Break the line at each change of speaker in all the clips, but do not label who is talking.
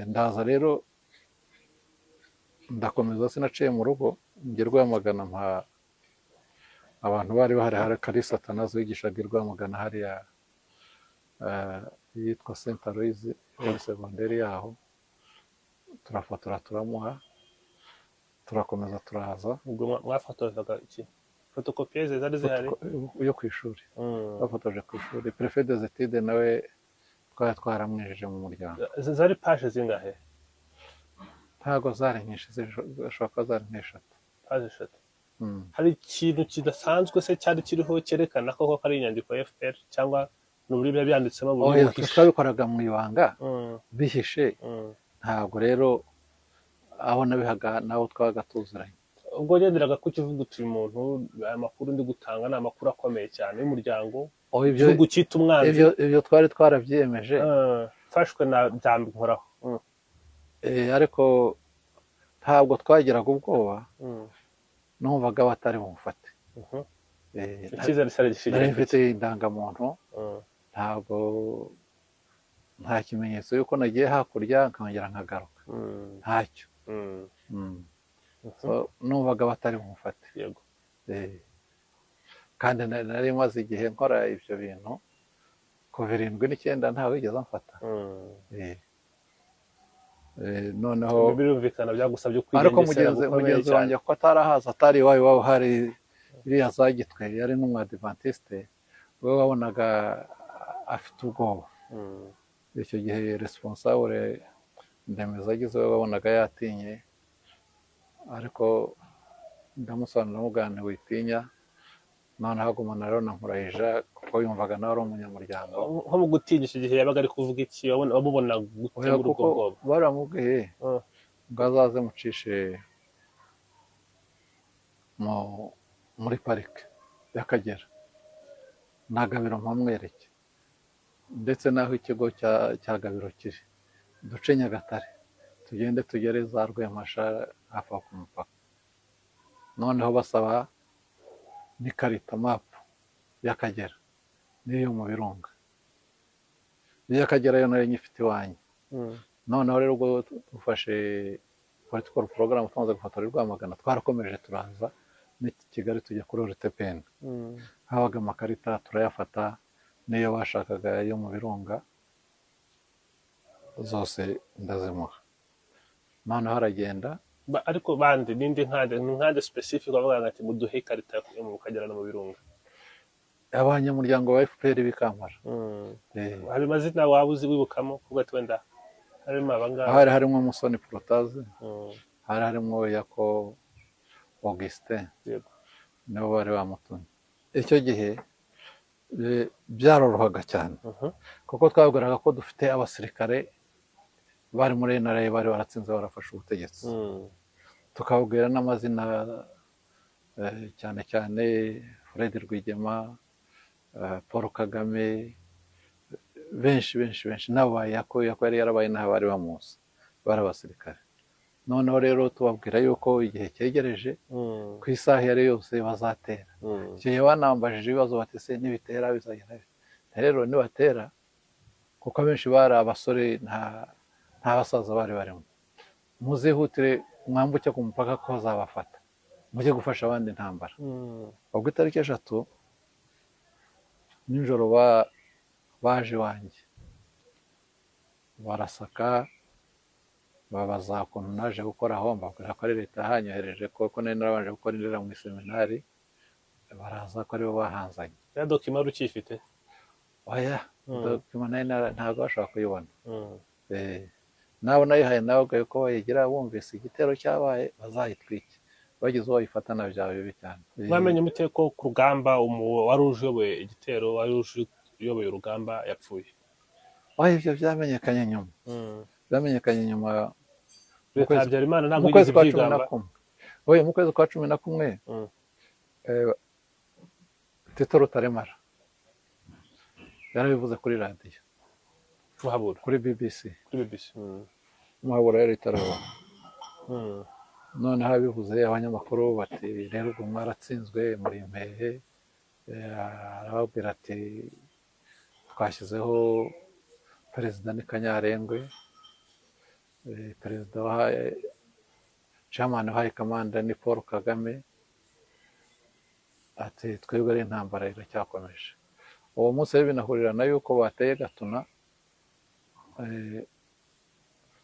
ndaza rero ndakomeza sinaciye mu rugo njye Rwamagana mpa abantu bari bahari hari Kalisa Atanazi wigishaga i Rwamagana hariya yitwa Saint Aloys muri segonderi yaho, turafotora turamuha, turakomeza turaza.
ubwo mwafotozaga iki? Photocopieuse zari zihari
yo ku ishuri, bafotoje ku ishuri. Prefet des études nawe twari twaramwejeje mu muryango.
zari page zingahe?
Ntago zari nyinshi, zishobora kuba zari nk'eshatu.
Page eshatu. Hari ikintu kidasanzwe se cyari kiriho cyerekana ko ari inyandiko ya FPR cyangwa n'uburi biba byanditsemo
buryo twabikoraga mu ibanga bihishe? Ntabwo rero aho nabihaga naho twabaga tuziranye.
ubwo genderaga ku kivuga uti umuntu aya makuru ndi gutanga ni amakuru akomeye cyane y'umuryango igihugu cyita umwanzi.
Ibyo twari twarabyiyemeje,
mfashwe na byambi nkoraho.
ariko ntabwo twagiraga ubwoba, numvaga batari bumufate.
Icyizere cyari gishingiye
nari mfite indangamuntu, ntabwo nta kimenyetso yuko nagiye hakurya nkongera nkagaruka, ntacyo. Numvaga batari bumufate.
Yego.
kandi nari maze igihe nkora ibyo bintu kuva 79 ntawe wigeze amfata. Noneho
birumvikana byagusabye
ariko mugenzi wanjye ko atarahaza, atari iwabo hari iriya za Gitwe, yari n'umwadivantiste, we wabonaga afite ubwoba. Icyo gihe responsable Ndemeza agize we wabonaga yatinye, ariko ndamusobanurira mugane witinya, none hagumana rero nankurahija kuko yumvaga nawe ari umunyamuryango.
nko mu gutinyisha igihe yabaga ari kuvuga iki wamubona gutegura ubwo bwoba?
Baramubwiye ngo azaze mucishe muri parike y'Akagera, nta Gabiro mpamwereke, ndetse n'aho ikigo cya Gabiro kiri, duce Nyagatare tugende tugere za Rwemasha hafi ku mupaka. Noneho basaba n'ikarita mapu y'Akagera n'iyo mu Birunga, iy'Akagera yo nayo nyifite iwanjye. Noneho rero ubwo dufashe political program tumaze gufotora i Rwamagana, twarakomeje turaza n'iki Kigali tujya kuri RTPN. Habaga amakarita turayafata, n'iyo bashakaga yo mu Birunga zose ndazimuha. Noneho aragenda.
Ariko bandi nindi nkande specific bavuga ati muduhe ikarita yo mu Kagera no mu Birunga?
Abanyamuryango wa FPR bikampara.
Hari mazina waba uzi wibukamo kuko twenda harimo abangaba?
Hari harimo Musoni Protaze, hari harimo Yako Augustin, nabo bari bamutumye. Icyo gihe byarorohaga cyane kuko twabwiraga ko dufite abasirikare bari muri NRA bari baratsinze barafashe ubutegetsi, tukabwira n'amazina cyane cyane Fred Rwigema, Paul Kagame, benshi n'abaye Yako yari yarabaye n'aho bari bamuzi, bari abasirikare. Noneho rero tubabwira yuko igihe cyegereje ku isaha yari yose bazatera. Icyo gihe banambajije ibibazo bati se nibitera bizagenda bite? Rero nibatera, kuko abenshi bari abasore nta basaza bari barimo, muzihutire mwambuke ku mupaka ko bazabafata, mujye gufasha abandi intambara. Ubwo itariki 3 nijoro baje iwanjye barasaka, babaza ukuntu naje gukora aho, mbabwira ko ari leta yahanyohereje kuko nari narabanje gukora indera mu seminari, baraza ko aribo bahanzanye.
Ya document ukifite?
Oya, document ntabwo bashaka kuyibona. Nabo nayihaye nawe ko bayigira bumvise igitero cyabaye bazayitwike, bagize uwo bayifata na byawe bibi cyane.
Bamenye mute ko ku rugamba wari uyoboye igitero, wari uyoboye urugamba yapfuye?
Ibyo byamenyekanye nyuma. Byamenyekanye nyuma
Leta Habyarimana ntabwo yigeze ibyigamba.
Mu kwezi kwa 11 Tito Rutaremara yarabivuze kuri radiyo, kuri BBC. Muhabura yari itaraba. Noneho abivuze abanyamakuru bati rero ubwo mwaratsinzwe muri impehe. Arababwira ati twashyizeho perezida ni Kanyarengwe, perezida wa chairman wa high command ni Paul Kagame ati twebwe ari intambara iracyakomeje. Uwo munsi rero binahurirana yuko bateye Gatuna,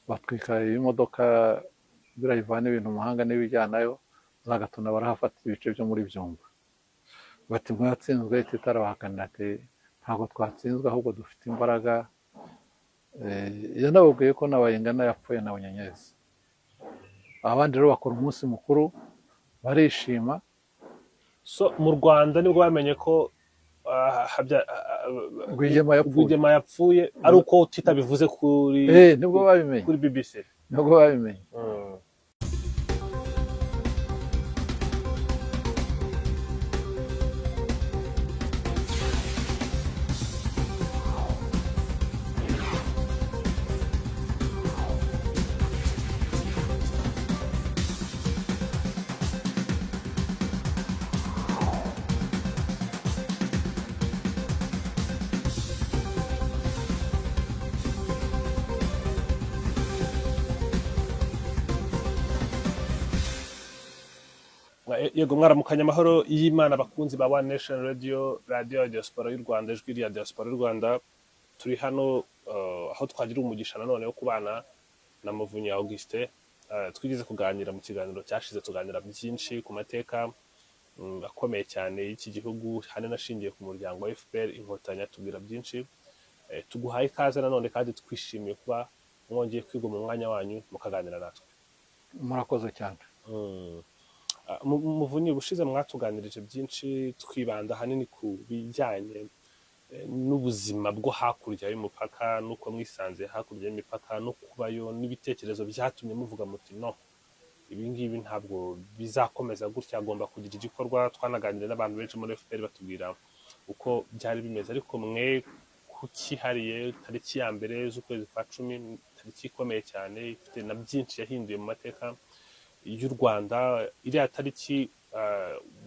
batwika imodoka birayivana ibintu mu mahanga n'ibijyanayo, za Gatuna barahafata ibice byo muri Byumba. Bati mwatsinzwe, titarabahakanira ati ntabwo twatsinzwe ahubwo dufite imbaraga. Yanababwiye ko n'Abayingana yapfuye na Bunyenyezi. Abandi rero bakora umunsi mukuru barishima.
So mu Rwanda nibwo bamenye ko Rwigema yapfuye ari uko titabivuze kuri
nibwo babimenye
kuri BBC,
nibwo babimenye.
Yego mwaramukanya amahoro y'Imana abakunzi ba One Nation Radio, radio ya diaspora y'u Rwanda, ijwi rya diaspora y'u Rwanda. Turi hano aho twagira umugisha nanone wo kubana na Muvunyi Augustin. Twigeze kuganira mu kiganiro cyashize, tuganira byinshi ku mateka akomeye cyane y'iki gihugu, hane nashingiye ku muryango wa FPR Inkotanyi, tubwira byinshi. Tuguhaye ikaze nanone kandi twishimiye kuba mwongeye kwiga mu mwanya wanyu mukaganira natwe.
Murakoze cyane.
Muvunyi, bushize mwatuganirije byinshi, twibanda hanini ku bijyanye n'ubuzima bwo hakurya y'umupaka, nuko mwisanze hakurya y'imipaka no kubayo, n'ibitekerezo byatumye muvuga muti no, ibi ngibi ntabwo bizakomeza gutya, agomba kugira igikorwa. Twanaganiriye n'abantu benshi muri FPR batubwira uko byari bimeze, ariko mwe kukihariye tariki ya mbere z'ukwezi kwa 10, tariki ikomeye cyane ifite na byinshi yahinduye mu mateka y'u Rwanda. Iriya tariki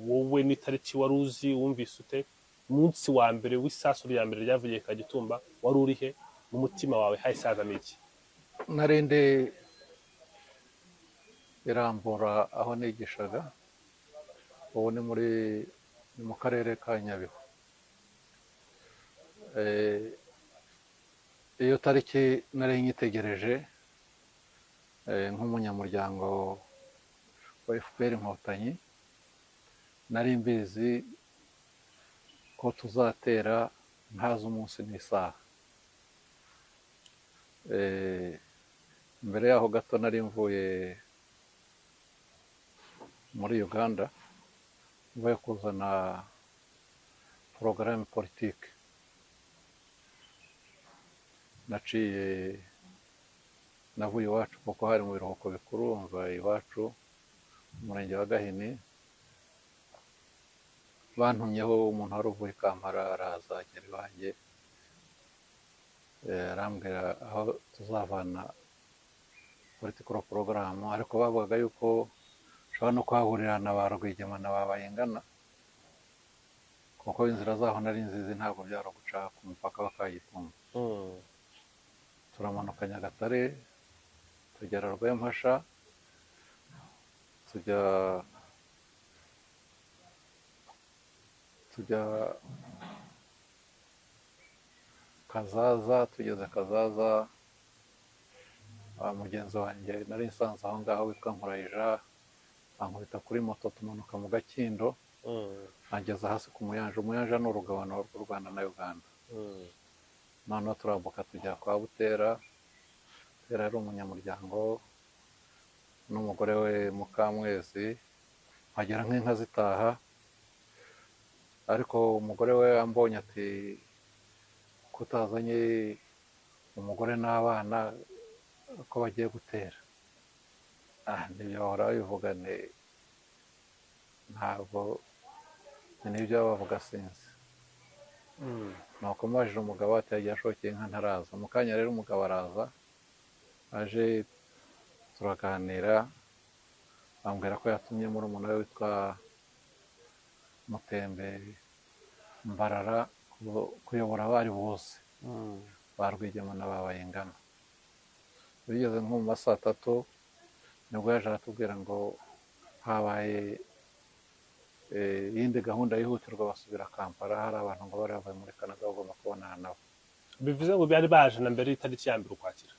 wowe ni tariki wari uzi, wumvise ute? Umunsi wa mbere w'isasu rya mbere ryavuye Kagitumba wari urihe? Mu mutima wawe haisazamo iki?
Narinde irambura aho nigishaga, ubu ni mu karere ka Nyabihu. Iyo tariki nari nyitegereje nk'umunyamuryango wa FPR Inkotanyi. Nari mbizi ko tuzatera ntazi umunsi n'isaha. Mbere yaho gato nari mvuye muri Uganda, mvuye kuzana porogaramu politike. Navuye iwacu kuko hari mu biruhuko bikuru, mva iwacu umurenge wa Gahini. Bantumyeho umuntu wari uvuye Kampala, araza agera iwanjye, arambwira aho tuzavana political program, ariko bavugaga yuko ushobora no kuhahurira na ba Rwigema na ba Bayingana, kuko inzira zaho nari nzizi ntabwo byari guca ku mupaka wa Kagitumba. Turamanuka Nyagatare, tugera Rwempasha, tujya Kazaza. Tugeze Kazaza, mugenzi wanjye nari nsanze aho ngaho witwa Nkurayija ankubita kuri moto, tumanuka mu Gakindo, ageza hasi ku Muyanja. Umuyanja ni urugabano rw'u Rwanda na Uganda. Noneho turambuka tujya kwa Butera. Butera yari umunyamuryango n'umugore we Mukamwezi. Hagera nk'inka zitaha, ariko umugore we ambonye ati kutazanye umugore n'abana ko bagiye gutera. Nibyo bahora bivugane, ntabwo nibyo bavuga sinzi. Nuko mubajije umugabo ati yagiye ashokeye inka ntaraza. Mu kanya rero umugabo araza, aje turaganira, ambwira ko yatumye murumuna we witwa Mutembe Mbarara kuyobora abari bose ba Rwigema na ba Bayingana. bigeze nko mu ma saa tatu nibwo yaje aratubwira ngo habaye iyindi gahunda yihutirwa basubira Kampala, hari abantu ngo bari bavuye muri Canada bagomba kubonana nabo.
bivuze ngo bari baje na mbere y'itariki ya mbere Ukwakira?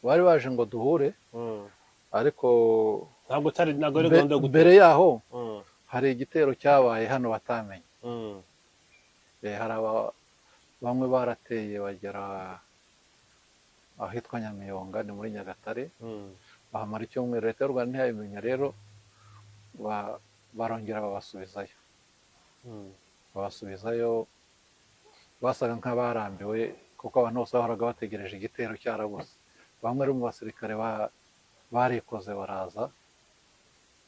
Bari baje ngo duhure, ariko
ntabwo ari gahunda yo
mbere yaho hari igitero cyabaye hano batamenye. Hari bamwe barateye bagera ahitwa Nyamiyonga, ni muri Nyagatare, bahamara icyumweru. Leta y'u Rwanda ntiyabimenya, rero barongera babasubizayo basaga nk'abarambiwe, kuko abantu bose bahoraga bategereje igitero cyarabuze. Bamwe mu basirikare barikoze baraza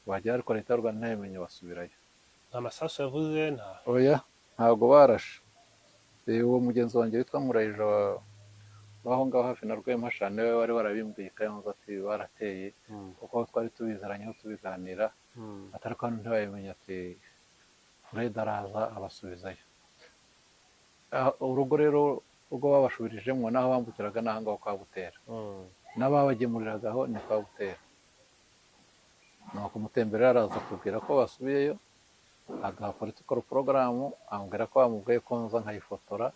bagera, ariko Leta y'u Rwanda ntiyabimenya basubirayo.
nta masasu yavuze,
oya, ntabwo barashe. Uwo mugenzi wanjye witwa Murayija waho ngaho hafi na Rwempasha niwe wari warabimbwiye Kayonza ati barateye, kuko twari tubizeranyeho tubiganira, atari ko hano ntibabimenya. Ati Fred araza abasubizayo. Urugo rero ubwo babashubirijemo naho bambukiraga n'ahangaho kwa Butera, n'ababagemuriragaho ni kwa Butera. Nuko umutemberera araza atubwira ko basubiyeyo, agaha political program, ambwira ko bamubwiye ko nza nkayifotora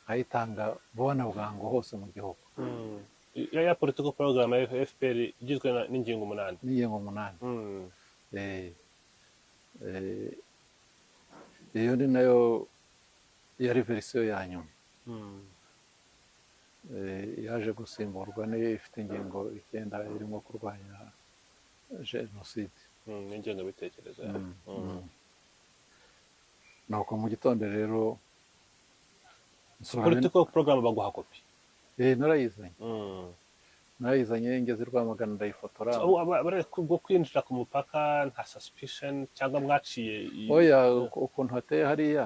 nkayitanga bubona bwangu hose mu gihugu.
ya political program ya FPR igizwe n'ingingo 8.
N'ingingo 8. Iyo ni nayo yari verisiyo ya nyuma. Yaje gusimburwa n'iyo ifite ingingo 9 irimo kurwanya jenoside
n'ingengabitekerezo.
Nuko mu gitondo rero
political program baguha kopi?
narayizanye ngeze i Rwamagana ndayifotora.
Bwo kwinjira ku mupaka nta suspicion cyangwa mwaciye?
Oya, ukuntu hateye hariya,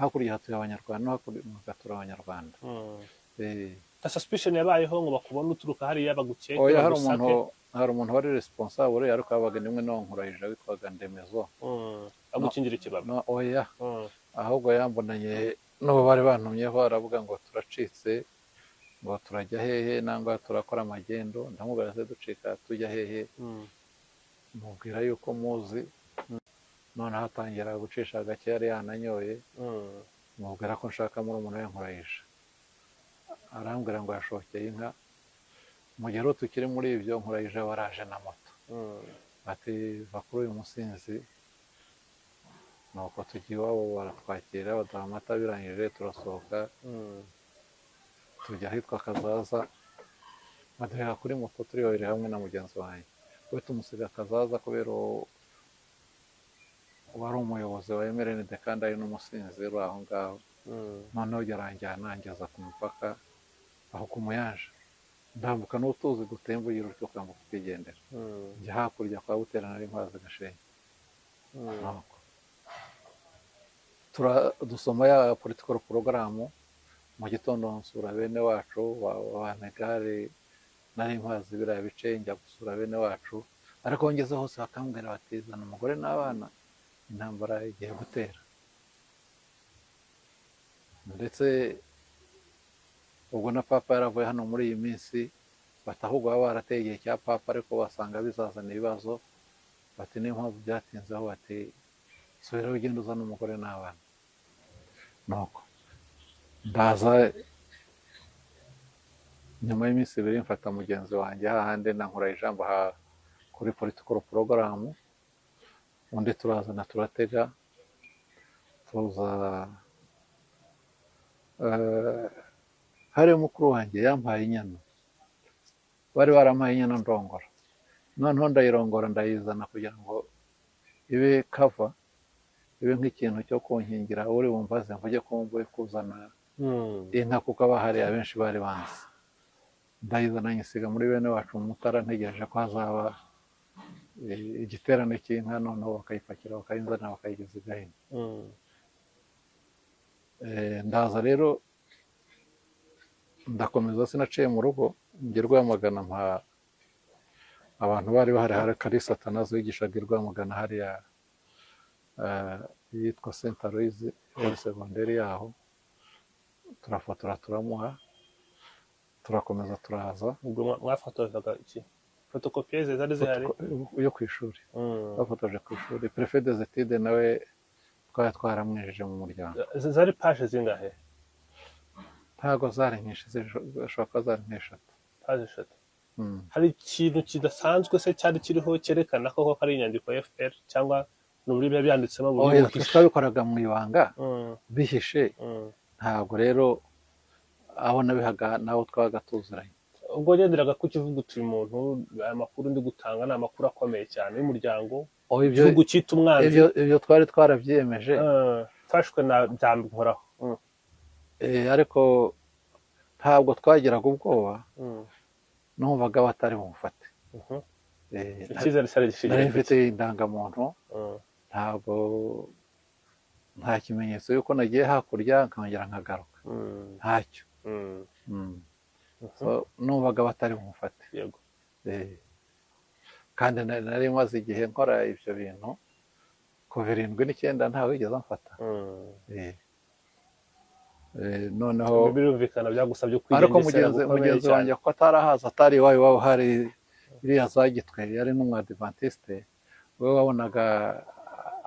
hakurya hatuye Abanyarwanda no hakurya hagatura Abanyarwanda.
nta suspicion yabayeho ngo bakubona uturuka hariya bagukeke?
Oya, hari umuntu wari responsable, ariko yabaga nimwe no Nkurayija witwaga Ndemezo,
agukingira ikibaba.
Oya, ahubwo yambonanye n'ubu bari bantumyeho, aravuga ngo turacitse, ngo turajya hehe, nangwa turakora amagendo. Ndamubwira se ducika tujya hehe? Mubwira yuko muzi. None hatangira gucisha gake, yari yananyoye. Mubwira ko nshaka muri umuntu we Nkurayija. Arambwira ngo yashokeye inka. Mu gihe rero tukiri muri ibyo, Nkurayija waraje na moto, ati va kuri uyu musinzi. Nuko tugiye iwabo, baratwakira baduha amata, birangije turasohoka tujya ahitwa Kazaza, baduhera kuri moto turi babiri hamwe na mugenzi wanjye. We tumusiga Kazaza kubera wari umuyobozi wa MRND kandi ari n'umusinzi uri aho ngaho. Noneho yaranjyana angeza ku mupaka aho ku Muyanja, ndambuka n'utuzi gutembuye urutyo kwambuka ukigendera, njya hakurya kwa Butera nari mpazi Gashenyi. Dusoma ya political program. Mu gitondo nsura bene wacu Banegare, nari mpazi biriya bice, njya gusura bene wacu, ariko ngeze hose bakambwira bati zana umugore n'abana, intambara igiye gutera. Ndetse ubwo na papa yaravuye hano muri iyi minsi, bati ahubwo baba barateye igihe cya papa, ariko basanga bizazana ibibazo. Bati niyo mpamvu byatinzeho, bati subira ugenda uzana umugore n'abana. Nuko ndaza nyuma y'iminsi 2 mfata mugenzi wanjye hahandi na Nkurayija kuri political program. Undi turazana turatega tuza, hari mukuru wanjye yampaye inyana, bari barampaye inyana ndongora. Noneho ndayirongora ndayizana kugira ngo ibe kava, ibe nk'ikintu cyo kunkingira uri bumvaze mvuge ko mvuye kuzana inka, kuko abahari abenshi bari banzi. Ndayizana nyisiga muri bene wacu mu Mutara, ntegereje ko hazaba igiterane cy'inka, noneho bakayipakira bakayinzana bakayigeza i Gahini. Ndaza rero ndakomeza, sinaciye mu rugo, njye Rwamagana mpa abantu bari bahari. Hari Kalisa Atanazi wigishaga i Rwamagana hariya yitwa Saint Aloys, muri segonderi yaho, turafotora turamuha. turakomeza turaza
ubwo mwafotozaga iki fotokopiyeze zari zihari
yo ku ishuri bafotoje ku ishuri prefe des études nawe twari twaramwejeje mu muryango
zari paje zingahe
ntago zari nyinshi zishobora kuba zari nk'eshatu
paje eshatu hari ikintu kidasanzwe se cyari kiriho cyerekana ko hari inyandiko ya FPR cyangwa n'uburyo biba byanditsemo
buryo twabikoraga mu ibanga bihishe ntabwo rero aho nabihaga nabo twabaga tuziranye
ubwo genderaga ku kivuga utuye umuntu aya makuru ndi gutanga ni amakuru akomeye cyane y'umuryango igihugu cyita umwanzi
ibyo twari twarabyiyemeje
mfashwe na byambihoraho
ariko ntabwo twagiraga ubwoba numvaga batari bumufate
icyizere cyari gishigaye
nari mfite indangamuntu ntabwo nta kimenyetso yuko nagiye hakurya nkongera nkagaruka ntacyo numvaga batari bumufate
yego
kandi nari maze igihe nkora ibyo bintu kuva 79 ntawe wigeze amfata noneho
birumvikana byagusabye
ariko mugenzi wanjye ko atarahaza atari iwabo hari iriya zagitwe yari n'umwadivantiste we wabonaga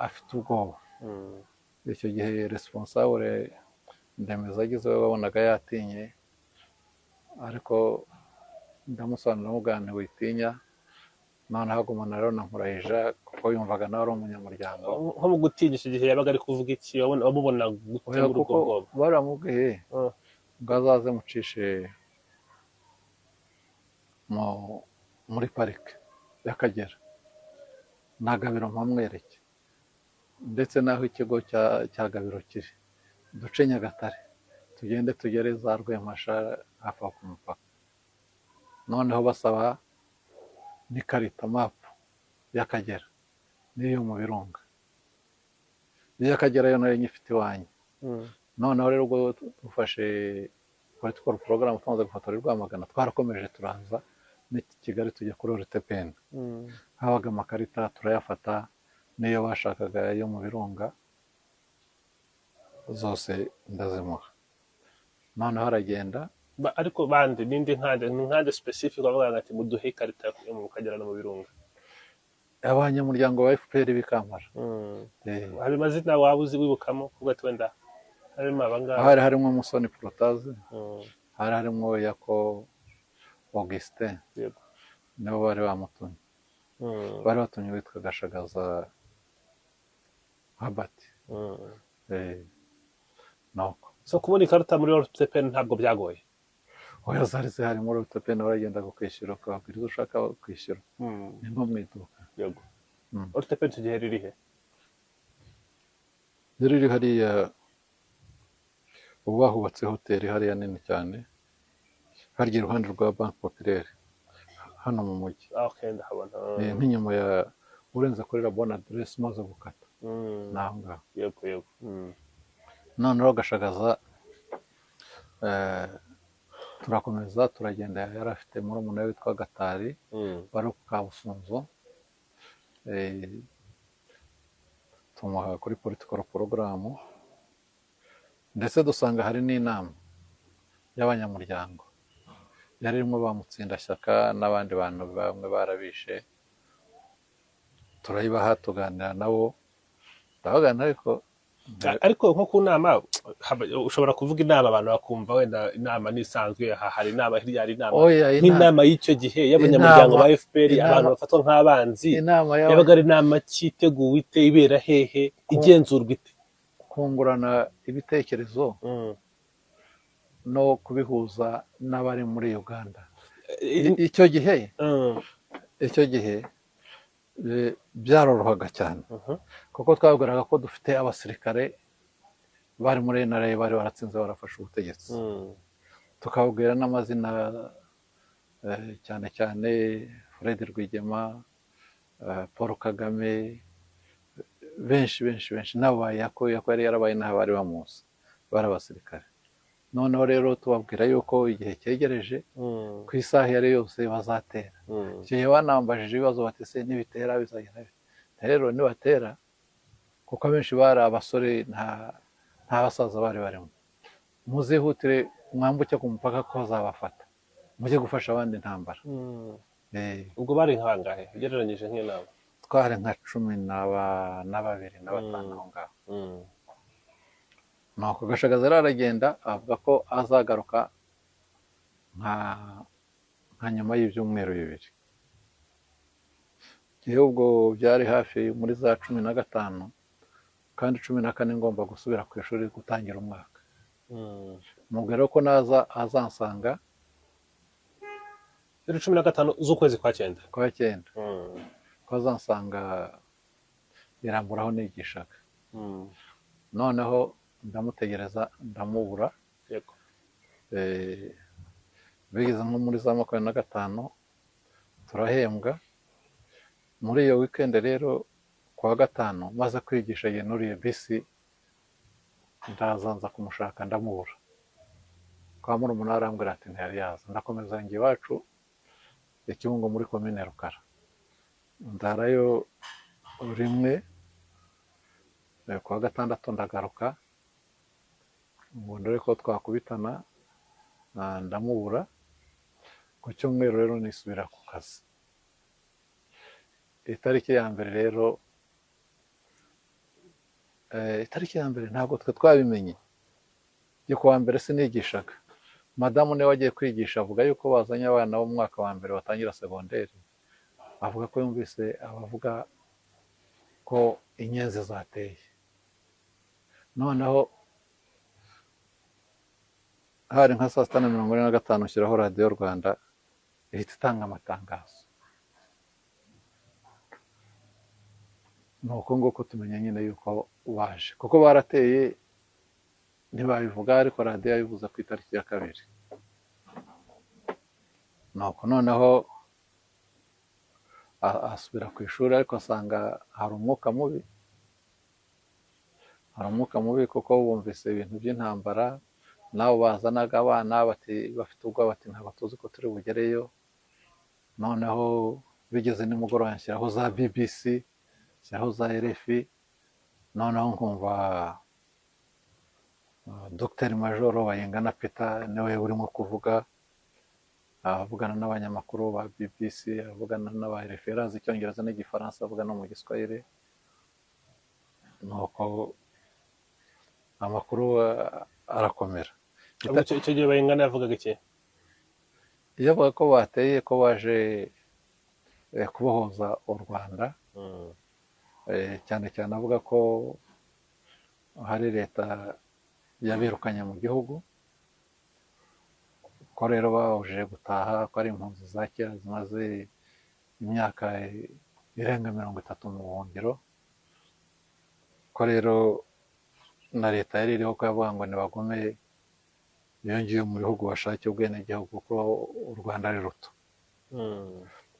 afite ubwoba icyo gihe responsable ndemeza agize we wabonaga yatinye ariko ndamusobanurira mugane witinya noneho agumana rero nankurahisha kuko yumvaga nawe ari umunyamuryango
nko mu gutinya icyo gihe yabaga ari kuvuga iki wamubona gutera ubwo bwoba
baramubwiye ngo azaze mucishe muri parike y'Akagera nta Gabiro mpamwereke ndetse n'aho ikigo cya Gabiro kiri duce Nyagatare tugende tugere za Rwemasha hafi ku mupaka noneho basaba n'ikarita mapu y'Akagera n'iyo mu Birunga y'Akagera yo nayo nyifite iwanjye noneho rero ubwo dufashe political program tumaze gufotora Rwamagana twarakomeje turaza n'iki Kigali tujya kuri RTPN habaga amakarita turayafata n'iyo bashakaga yo mu Birunga zose ndazimuha noneho aragenda
ariko bandi nindi nkande specific bavuga ati muduhe ikarita yo mu Kagera no mu Birunga
abanyamuryango wa FPR bikampara
hari mazina wabuzi wibukamo kuko twenda harimo abangaba
hari harimo Musoni Protaze hari harimo Yako Augustin
yego
nabo bari bamutumye bari batumye witwa Gashagaza Habart nuko
so kubona ikarita muri RTPN ntabwo byagoye
oya zari zihari muri RTPN baragenda kwishyura ukababwira izo ushaka kwishyura ni nko mu iduka
yego RTPN tugiye ririhe
riri hariya ubu bahubatse hoteli hariya nini cyane harya iruhande rwa Banque Populaire hano mu mujyi
ndahabona
nk'inyuma ya urenze kuri la bonne adresse maze gukata nanga
yego
noneho Gashagaza turakomeza turagenda yari afite murumuna we witwa Gatari bari ku Kabusunzu tumuha kuri political program ndetse dusanga hari n'inama y'abanyamuryango yari irimo bamutsindashyaka n'abandi bantu bamwe barabishe turayibaha tuganira nabo ndabaganira
ariko nko ku nama ushobora kuvuga inama abantu bakumva wenda inama nisanzwe hari inama hirya hari inama nk'inama y'icyo gihe y'abanyamuryango ba FPR abantu bafatwa nk'abanzi yabaga ari inama cyiteguwe ite ibera hehe igenzurwa ite
kungurana ibitekerezo no kubihuza n'abari muri Uganda icyo gihe byarorohaga cyane kuko twabwiraga ko dufite abasirikare bari muri NRA bari baratsinze barafashe ubutegetsi tukabwira n'amazina cyane cyane Fred Rwigema Paul Kagame benshi nabo Yako yari yarabaye n'aho bari bamuzi bari abasirikare noneho rero tubabwira yuko igihe cyegereje ku isaha yari yose bazatera icyo gihe banambajije ibibazo bati se nibitera bizagenda rero nibatera kuko abenshi bari abasore nta basaza bari barimo muzihutire mwambuke ku mupaka ko bazabafata mujye gufasha abandi intambara.
ubwo bari nka bangahe ugereranyije nk'inama?
Twari nka 12 na 5 aho ngaho. nuko Gashagaza rero aragenda avuga ko azagaruka nka nyuma y'ibyumweru 2. Igihe ubwo byari hafi muri za 15 kandi 14 ngomba gusubira ku ishuri gutangira umwaka. Mubwira ko naza azansanga
15 z'ukwezi kwa 9 ko azansanga iramburaho nigishaga. Noneho ndamutegereza ndamubura. Yego.
Bigeze nko muri za 25 turahembwa. Muri iyo weekend rero kuwa 5 maze kwigisha yenuriye bisi ndazanza kumushaka ndamubura. Kwa murumuna arambwira ati ntiyari yaza. Ndakomeza ngiye iwacu Ikibungo muri komine Rukara. Ndarayo rimwe kuwa 6 ndagaruka ngo ndore ko twakubitana ndamubura. Ku cyumweru rero nisubira ku kazi. Itariki ya mbere rero ntabwo twe twabimenye. Yo kuwa mbere sinigishaga. Madamu niwe wagiye kwigisha avuga yuko bazanye abana bo mu mwaka wa mbere batangira segonderi. Avuga ko yumvise abavuga ko inyenzi zateye. Noneho hari nka 6:45 nshyiraho radiyo Rwanda ihita itanga amatangazo. Nuko nguko tumenya nyine yuko baje, kuko barateye ntibabivuga ariko radiyo yabivuze ku itariki ya 2. Nuko noneho asubira ku ishuri ariko asanga hari umwuka mubi kuko bumvise ibintu by'intambara. Nabo bazanaga abana bati bafite ubwoba bati ntabwo tuzi ko turi bugereyo. Noneho bigeze nimugoroba nshyiraho za BBC, nshyiraho za RFI. Noneho nkumva Dr Majoro Bayingana Peter niwe urimo kuvuga, avugana n'abanyamakuru ba BBC, avugana n'aba RFI, arazi Icyongereza n'Igifaransa, avuga no mu Giswahili. Nuko amakuru arakomera.
Icyo gihe Bayingana yavugaga iki?
Yavuga ko bateye, ko baje kubohoza u Rwanda. Cyane cyane avuga ko hari leta yabirukanye mu gihugu, ko rero babujije gutaha, ko ari impunzi za kera zimaze imyaka irenga 30 mu buhungiro, ko rero na leta yari iriho ko yavuga ngo nibagume yongiye mu bihugu bashake ubwenegihugu ko u Rwanda ari ruto.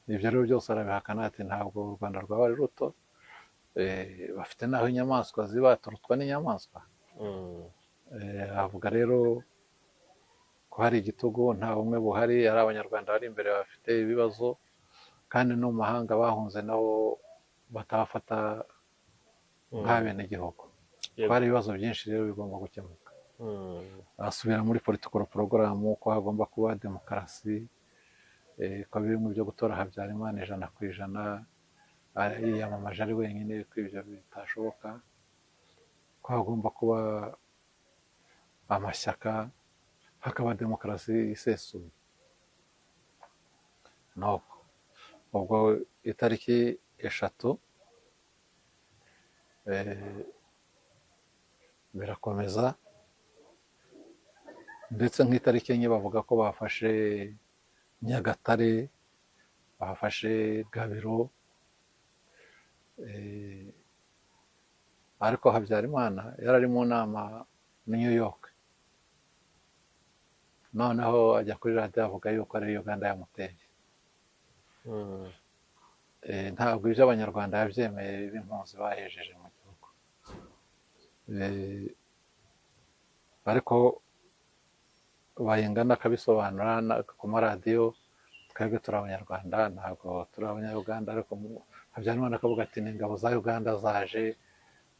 Ibyo rero byose arabihakana ati ntabwo u Rwanda rwaba ari ruto. Bafite naho inyamaswa ziba, turutwa n'inyamaswa. Avuga rero ko hari igitugu, nta bumwe buhari, ari abanyarwanda bari imbere bafite ibibazo, kandi no mu mahanga bahunze nabo batabafata nk'abenegihugu. Ko hari ibibazo byinshi rero bigomba gukemuka. Asubira muri politikoro porogaramu ko hagomba kuba demokarasi, ko biri mu byo gutora Habyarimana 100%, yiyamamaje ari wenyine, ko ibyo bitashoboka, ko hagomba kuba amashyaka, hakaba demokarasi isesuye. Nuko ubwo itariki 3 birakomeza, ndetse nk'itariki 4 bavuga ko bafashe Nyagatare, bafashe Gabiro. Ariko Habyarimana yari ari mu nama i New York. Noneho ajya kuri radiyo avuga yuko ari Uganda yamuteye. Ntabwo ibyo abanyarwanda yabyemeye b'impunzi bahejeje mu gihugu. Ariko Bayingana akabisobanura ku maradiyo, twebwe turi abanyarwanda ntabwo turi abanyayuganda. Ariko Habyarimana akavuga ati ni ingabo za Uganda zaje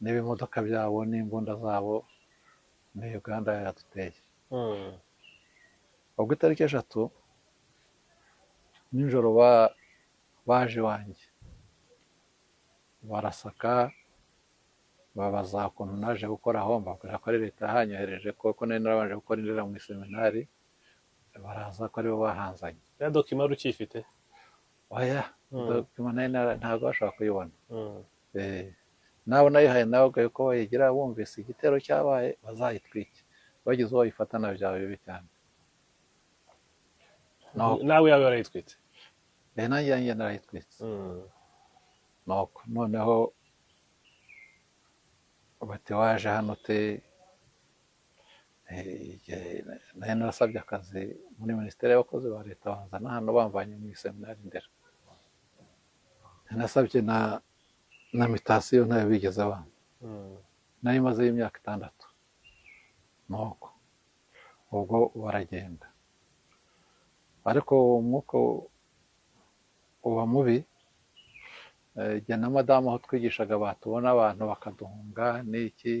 n'ibimodoka byabo n'imbunda zabo, ni Uganda yaduteye. Ubwo itariki 3 nijoro baje iwanjye barasaka babaza ukuntu naje gukora aho, mbabwira ko ari leta yahanyohereje kuko nari narabanje gukora indera mu iseminari, baraza ko aribo bahanzanye.
ya dokima wari ukifite?
Oya, dokima ntabwo bashobora kuyibona. Nabo nayihaye nawe ko bayigira bumvise igitero cyabaye bazayitwike, bagize uwo bayifata na byaba bibi cyane.
nawe yawe warayitwitse?
Nanjye yanjye narayitwitse. nuko noneho bati waje hano te, nari narasabye akazi muri minisiteri y'abakozi ba leta, banzana hano bamvanye mu iseminari Ndera. Nasabye na mitasiyo ntayo bigeze bampa. Nari mazeyo imyaka 6. nuko ubwo baragenda, ariko umwuka uba mubi. Jya na madamu aho twigishaga batubona abantu bakaduhunga n'iki,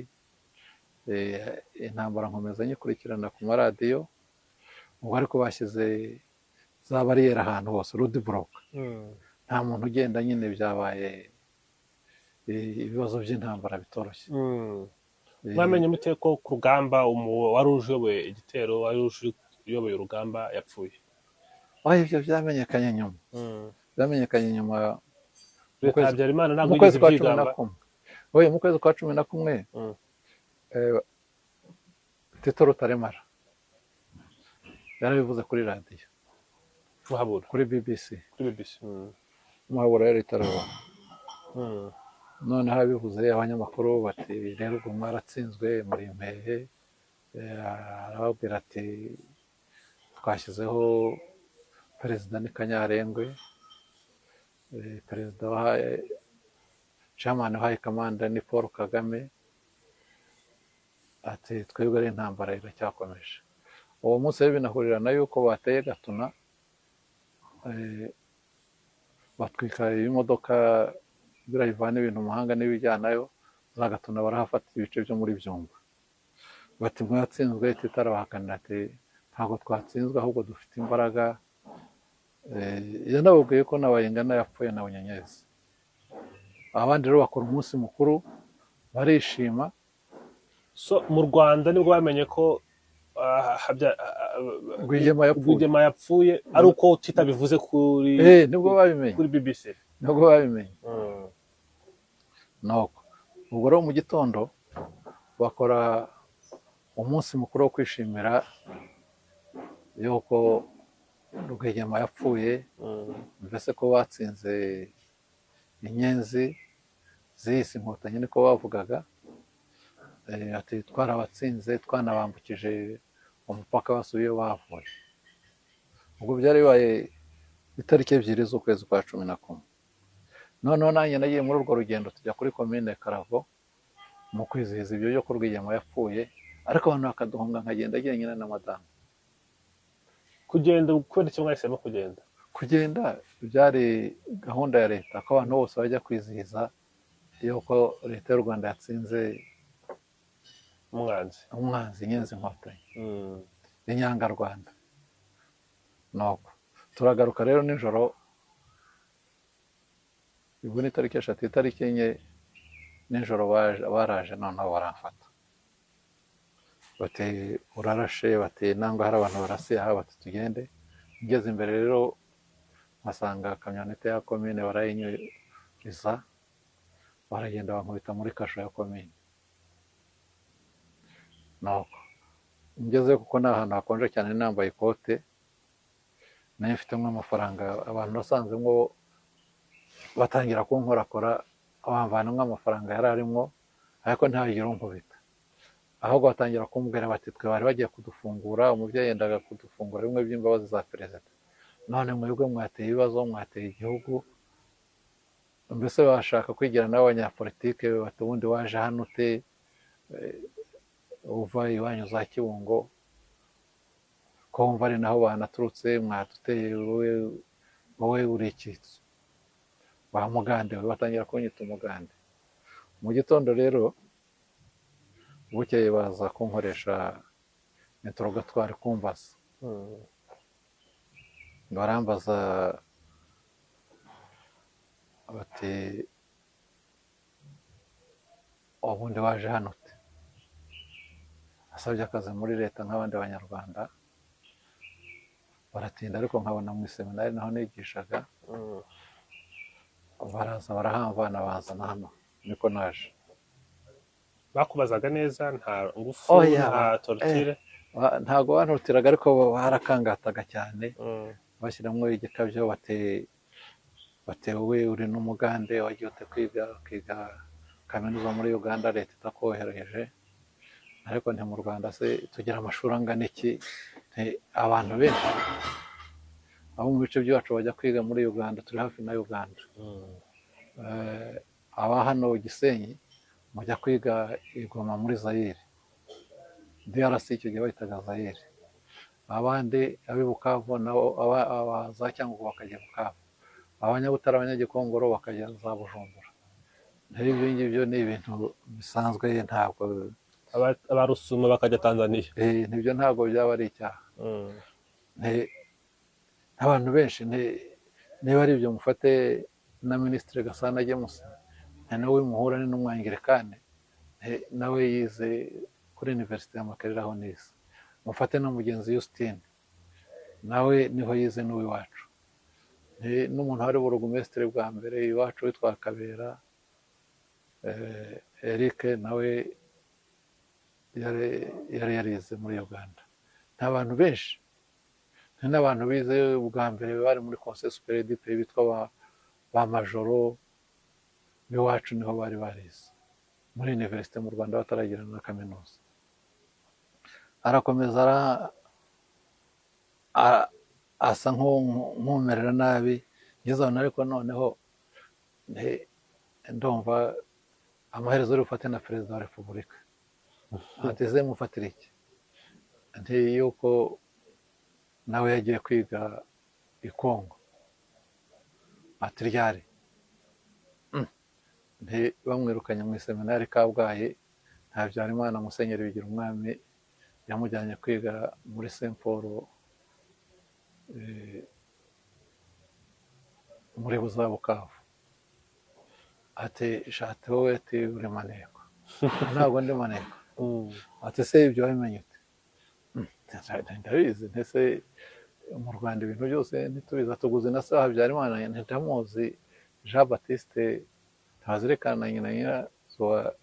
intambara nkomeza nyikurikirana ku maradiyo. ubwo ariko bashyize za bariyeri ahantu hose, rudi buroka, nta muntu ugenda, nyine byabaye ibibazo by'intambara bitoroshye.
mwamenye mute ko ku rugamba wari uyoboye igitero, wari uyoboye urugamba yapfuye?
Ibyo byamenyekanye nyuma, byamenyekanye nyuma
leta ya Habyarimana ntabwo yigeze ibyigamba.
Mu kwezi kwa 11 Tito Rutaremara yarabivuze kuri radiyo, kuri BBC, Muhabura yari itarabona. noneho abivuze abanyamakuru bati rero ubwo mwaratsinzwe muri impehe. Arababwira ati twashyizeho perezida ni Kanyarengwe, perezida wa chairman wa high command ni Paul Kagame. Ati twebwe ari intambara iracyakomeje. Uwo munsi rero binahurirana yuko bateye Gatuna, batwika imodoka birayivana ibintu mu mahanga n'ibijyanayo, za Gatuna barahafata ibice byo muri Byumba. Bati mwatsinzwe, titarabahakanira ati ntabwo twatsinzwe ahubwo dufite imbaraga. Yanababwiye ko n'abayingana yapfuye na Bunyenyezi. Abandi rero bakora umunsi mukuru barishima.
So mu Rwanda nibwo bamenye ko Rwigema yapfuye, ari uko titabivuze kuri
nibwo babimenye
kuri BBC,
nibwo babimenye. nuko ubwo rero mu gitondo bakora umunsi mukuru wo kwishimira yuko Rwigema yapfuye, mbese ko batsinze inyenzi z'isi Inkotanyi, niko bavugaga. Ati twarabatsinze, twanabambukije umupaka basubiye bavuye. ubwo byari bibaye itariki 2 z'ukwezi kwa 11. noneho nanjye nagiye muri urwo rugendo tujya kuri komine Karavo mu kwizihiza ibyo byo Rwigema yapfuye, ariko abantu bakaduhunga, nkagenda jyenyine na madamu.
Kugenda kubera icyo mwahisemo kugenda?
Kugenda byari gahunda ya leta ko abantu bose bajya kwizihiza yuko leta y'u Rwanda yatsinze umwanzi inyenzi Inkotanyi, inyangarwanda. nuko turagaruka rero nijoro, ubwo ni tariki 3, itariki 4 nijoro baraje, noneho baramfata bati urarashe, bati nangwa hari abantu barasiye aha, bati tugende. Ngeze imbere rero nkasanga kamyonete ya komine barayinyuriza, baragenda bankubita muri kasho ya komine. nuko ngeze kuko ni ahantu hakonje cyane, nambaye ikote, nayo mfitemo amafaranga. abantu basanzemo batangira kunkorakora, bamvanamo amafaranga yari arimo, ariko ntihagire unkubita. ahubwo batangira kumbwira bati twe bari bagiye kudufungura, umubyeyi yendaga kudufungura bimwe by'imbabazi za perezida, none mwebwe mwateye ibibazo, mwateye igihugu, mbese bashaka kwigira n'abanyapolitike. bati ubundi waje hano ute, uva iwanyu za Kibungo, ko wumva ari naho banaturutse, mwaduteye wowe uri icyitso, ba Mugande. batangira kunyita umugande. mu gitondo rero bukeye baza kunkoresha interrogatoire kumbaza, barambaza ati ubundi waje hano ute, asabye akazi muri leta nk'abandi banyarwanda, baratinda ariko nkabona mu iseminari naho nigishaga, baraza barahamvana bazana hano, niko naje.
bakubazaga neza nta ngufu
Oya,
nta torture
ntabwo banturutiraga ariko barakangataga cyane, bashyiramo igikabyo batewe uri n'umugande wagiye ute kwiga kaminuza muri Uganda, leta itakohereje, ariko nti mu Rwanda se tugira amashuri angana iki? Abantu benshi abo mu bice byacu bajya kwiga muri Uganda, turi hafi na Uganda. Aba hano Gisenyi mujya kwiga i Goma muri Zaire, DRC icyo gihe bahitaga Zaire. Abandi ab'i Bukavu nabo abaza cyangwa bakajya Bukavu, abanyabutare abanyagikongoro bakajya za Bujumbura. Ibyo ngibyo ni ibintu bisanzwe, ntabwo
abarusuma bakajya Tanzania.
Nibyo ntabwo byaba ari icyaha. Abantu benshi niba ari ibyo mufate na Minisitiri Gasana James, nawe muhura ni n'umwangirikane, nawe yize kuri Universite ya Makerere aho nize. Mufate na mugenzi Justine, nawe niho yize n'uw'iwacu. N'umuntu wari burugumesitiri bwa mbere iwacu witwa Kabera Eric, nawe yari yarize muri Uganda. Nta bantu benshi, n'abantu bize bwa mbere bari muri Conseil Supérieur du Pays bitwa ba majoro b'iwacu niho bari barize muri Universite mu Rwanda bataragira na kaminuza. Arakomeza asa nk'umerera nabi, ngezabona ariko noneho ndumva amaherezo uri bufate na Perezida wa Repubulika. Ati ze mufatira iki? Nti yuko nawe yagiye kwiga i Kongo. Ati ryari? Nti bamwirukanye mu iseminari Kabgayi, Habyarimana Musenyeri Bigirumwami yamujyanye kwiga muri Saint Paul muri Bukavu. Ati shati wowe ati uri maneko. Ntabwo ndi maneko. Ati se ibyo wabimenye ute? Ndabizi, ntese mu Rwanda ibintu byose ntitubizi. Tuguze na se Habyarimana ntamuzi Jean Baptiste ntazirikana nyina wa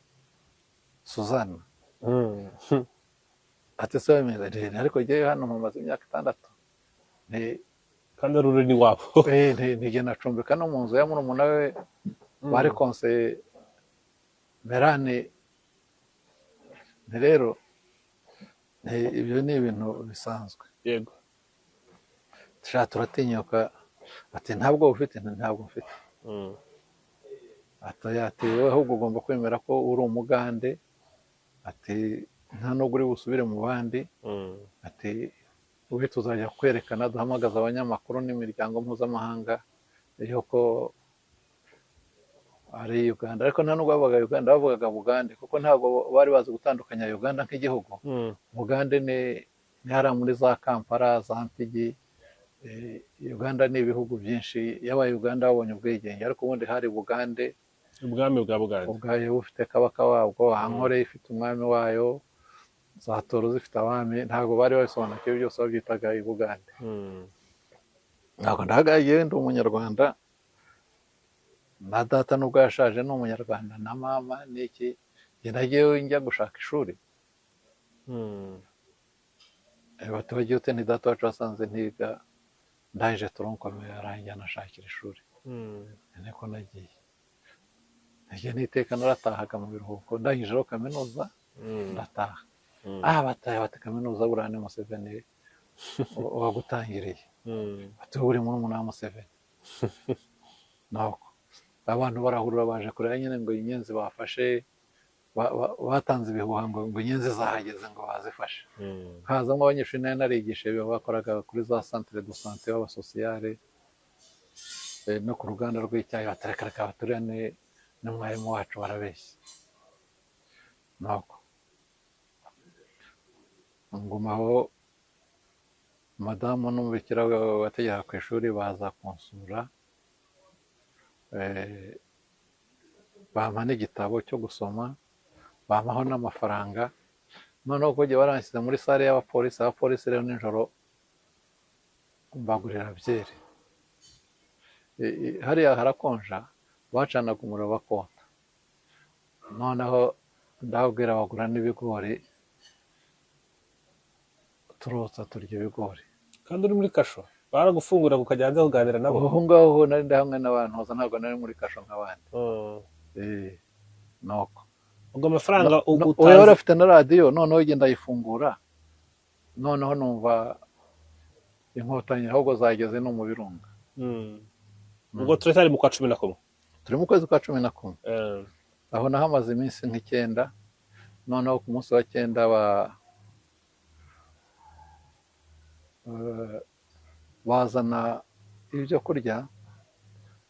Suzanne. Ati se wabimenye? Ariko ngewe hano mumaze imyaka 6.
Kandi ari uri n'iwabo.
Nige nacumbika no mu nzu ya murumuna we bari Conseil Merane. Rero ibyo ni ibintu bisanzwe.
Yego.
Turatinyuka. Ati ntabwo ufite? Ntabwo mfite. Ati wowe ahubwo ugomba kwemera ko uri umugande. Ati nta nubwo uri busubire mu bandi. Ati ubu tuzajya kwerekana, duhamagaza abanyamakuru n'imiryango mpuzamahanga yuko ari Uganda. Ariko nta nubwo bavugaga Uganda, bavugaga Bugande, kuko ntabwo bari bazi gutandukanya Uganda nk'igihugu. Bugande ni hariya muri za Kampala, za Mpigi. Uganda ni ibihugu byinshi. Yabaye Uganda babonye ubwigenge, ariko ubundi hari Bugande,
ubwami bwa Bugande
ubwayo bufite kabaka wabwo, Ankore ifite umwami wayo, za Toro zifite abami. Ntabwo bari babisobanukiwe byose, babyitaga i Bugande. Ntabwo ndahagaye ndi umunyarwanda, na data nubwo yashaje ni umunyarwanda, na mama n'iki. Nagiye njya gushaka ishuri, bati wagiye ute? Ni data wacu wasanze ntiga, ndangije turonkomeye aranjyana ashakira ishuri. Niko nagiye. Nagiye niteka naratahaga mu biruhuko, ndangije rero kaminuza ndataha. Bataye bati kaminuza buriya ni Museveni wagutangiriye. Bati uri murumuna wa Museveni. Nuko abantu barahurura baje kureba nyine ngo inyenzi bafashe, batanze ibihuha ngo inyenzi zahageze ngo bazifashe. Hazamo abanyeshuri nayo narigishije bakoraga kuri za centre de santé b'abasosiyare no ku ruganda rw'icyayi. Batarekareka baturiya n'umwarimu wacu barabeshya. Nuko ngumaho, madamu n'umubikira wategeka ku ishuri baza kunsura. bampa n'igitabo cyo gusoma, bampaho n'amafaranga, noneho kujya baranshyize muri sale y'abapolisi, abapolisi rero nijoro mbagurira byeri. Hariya harakonja, bacanaga umuriro bakota, noneho ndababwira bagura n'ibigori, turotsa turya ibigori.
kandi uri muri kasho baragufungura ukajya hanze kuganira nabo?
aho ngaho nari ndi hamwe n'abantu, ntabwo nari muri kasho nk'abandi. Nuko
ubwo amafaranga
uyu wari afite na radiyo, noneho igenda ayifungura, noneho numva inkotanyi ahubwo zageze no mu birunga.
ubwo turacyari mu kwa 11?
Turi mu kwezi kwa 11. aho nahamaze iminsi nk'icyenda, noneho ku munsi wa 9 bazana ibyo kurya,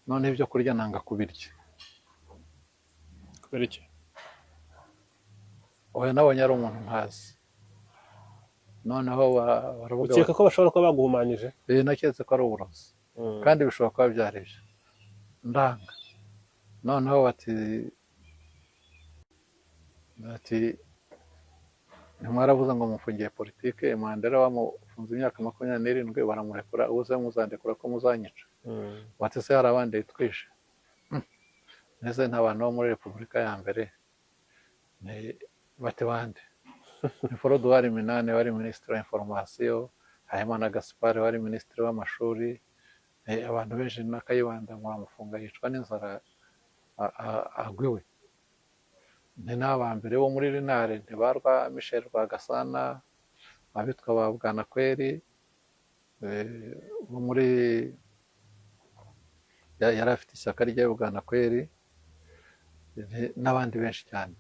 none ibyo kurya nanga kubirya.
Kubera iki?
oya nabonye ari umuntu nkazi, noneho baravuga
ukeka ko bashobora kuba baguhumanyije?
naketse ko ari uburozi, kandi bishobora kuba byari byo, ndanga. noneho bati ntimwaravuze ngo mufungiye politike, Mandela bamufunze imyaka 27, baramurekura, ubuze muzandekura ko muzanyica? bati se hari abandi yitwishe? neze nta bantu bo muri repubulika ya mbere? bati bande? ni Foroduwari Minani wari minisitiri wa inforomasiyo, Habimana Gaspard wari minisitiri w'amashuri, abantu benshi na Kayibanda muramufunga yicwa n'inzara agwiwe. ni n'abambere bo muri Rinare, ntibarwa Michel Rwagasana, abitwa ba Bwanakweri bo muri yari afite ishyaka rya Bwanakweri, n'abandi benshi cyane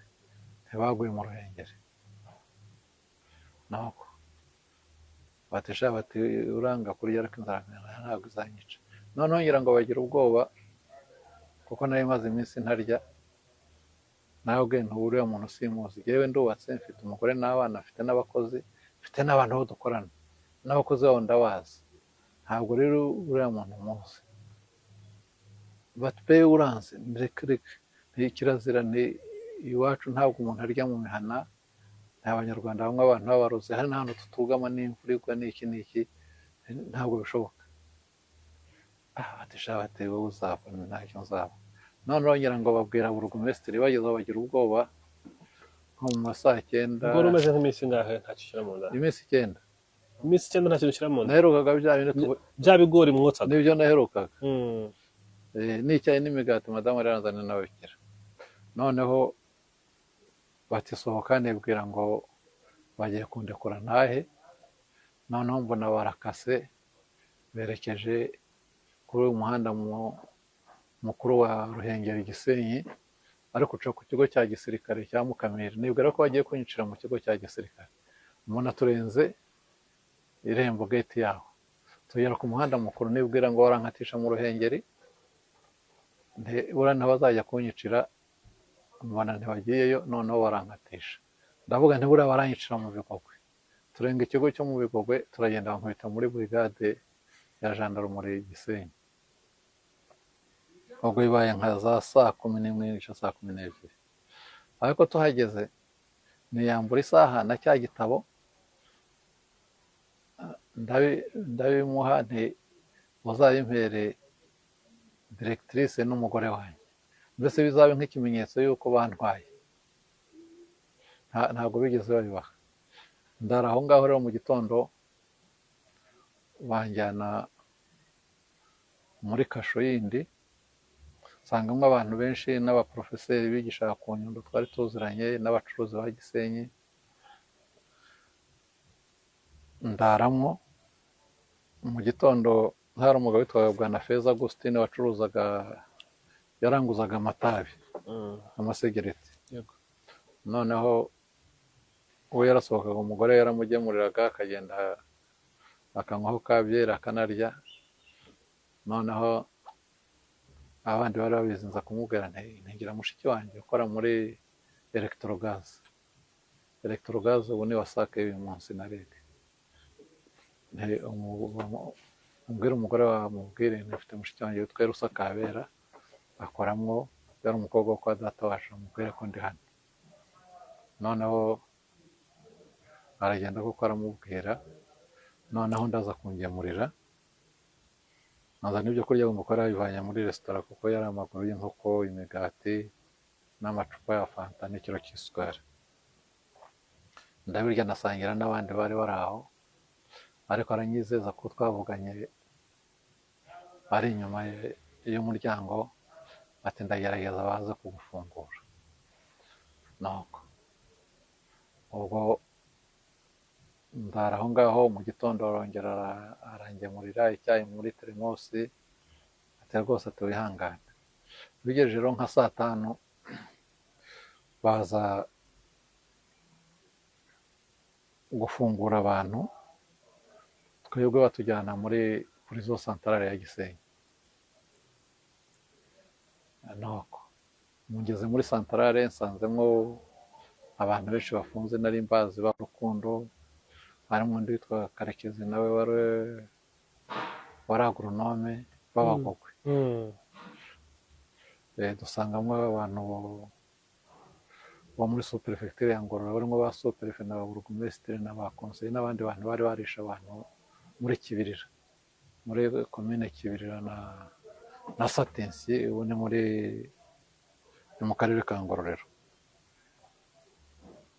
ntibaguye mu Ruhengeri. nuko batisha bati uranga kurya ariko inzara ntabwo izanyica. noneho ngira ngo bagira ubwoba, kuko nari maze iminsi ntarya. nawe ubwe nturiya muntu simuzi, yewe ndubatse, mfite umugore n'abana, mfite n'abakozi, mfite n'abantu bo dukorana, n'abakozi babo ndabazi, ntabwo rero uriya muntu muzi. bati uranze? reka kirazira, ni iwacu ntabwo umuntu arya mu mihana, ni abanyarwanda bamwe abantu b'abarozi, hari n'ahantu tutugama n'imvura igwa n'iki n'iki, ntabwo bishoboka. batisha bati wowe uzapfa? ntacyo nzaba. noneho ngira ngo babwira burugumesitiri, bagezeho bagira ubwoba, nko mu ma saa 9.
ubwo rumeze nk'iminsi ingahe ntacyo ushyira mu nda?
iminsi 9.
iminsi 9 ntacyo ushyira mu nda?
naherukaga
bya bigori mwotsaga?
nibyo naherukaga. n'icyayi n'imigati madamu yaranzaniye n'ababikira. noneho batisohoka, nibwira ngo bagiye kundekura ntahe. noneho mbona barakase berekeje kuri uyu muhanda mukuru wa Ruhengeri Gisenyi, ariko uca ku kigo cya gisirikare cya Mukamira. nibwira ko bagiye kunyicira mu kigo cya gisirikare. umuntu aturenze irembo gate yaho, tugera ku muhanda mukuru, nibwira ngo barankatisha mu Ruhengeri, ura ntibazajya kunyicira, mbona ntibagiyeyo. noneho barankatisha, ndavuga ntibura baranyicira mu Bigogwe. turenga ikigo cyo mu Bigogwe, turagenda bankubita muri brigade ya gendarmerie Gisenyi. ubwo bibaye nka za saa 11 n'igice, saa 12. ariko tuhageze niyambura isaha na cya gitabo, ndabimuha, nti muzabimpere directrice n'umugore wanjye, mbese bizabe nk'ikimenyetso y'uko bantwaye. ntabwo bigeze babibaha. ndara aho ngaho rero, mu gitondo banjyana muri kasho yindi, nsangamo abantu benshi n'abaprofeseri bigishaga ku Nyundo twari tuziranye, n'abacuruzi ba Gisenyi. ndaramwo. mu gitondo hari umugabo witwaga Bwanafeza Agustin wacuruzaga, yaranguzaga amatabi, amasegereti. noneho uwo yarasohokaga, umugore yaramugemuriraga, akagenda akanywaho ka byeri akanarya. noneho abandi bari babizi, nza kumubwira ntigira mushiki wanjye ukora muri electrogaz, ubu ni wasake uyu munsi na REG. umbwira umugore wa mubwire, ntafite mushiki wanjye witwa Rusa Kabera, akoramwo yari umukobwa wo kwa data wacu, amubwire ko ndi hano. Noneho aragenda kuko aramubwira, noneho ndaza kungemurira, nazana ibyo kurya umukora yabivanye muri resitora kuko yari amaguru y'inkoko, imigati n'amacupa ya fanta n'ikiro cy'isukari. Ndabirya nasangira n'abandi bari bari aho, ariko aranyizeza ko twavuganye ari inyuma y'umuryango, ati ndagerageza baze kugufungura. Nuko ubwo ndara aho ngaho, mu gitondo arongera arangemurira icyayi muri teremosi, ati rwose tuwihangane. Bigejeje rero nka saa 5 baza gufungura abantu, twebwe batujyana muri prison centrale ya Gisenyi. Nuko mugeze muri centrale nsanzemo abantu benshi bafunze nari mbazi ba Rukundo, harimo undi witwa Karekezi nawe wari agronome b'Abagogwe. Dusangamo abantu bo muri sous-préfecture ya Ngororero, barimo ba sous-préfet na burugumesitiri n'abakonseye n'abandi bantu bari barisha abantu muri Kibirira, muri commune Kibirira na Satensi, ubu ni mu karere ka Ngororero.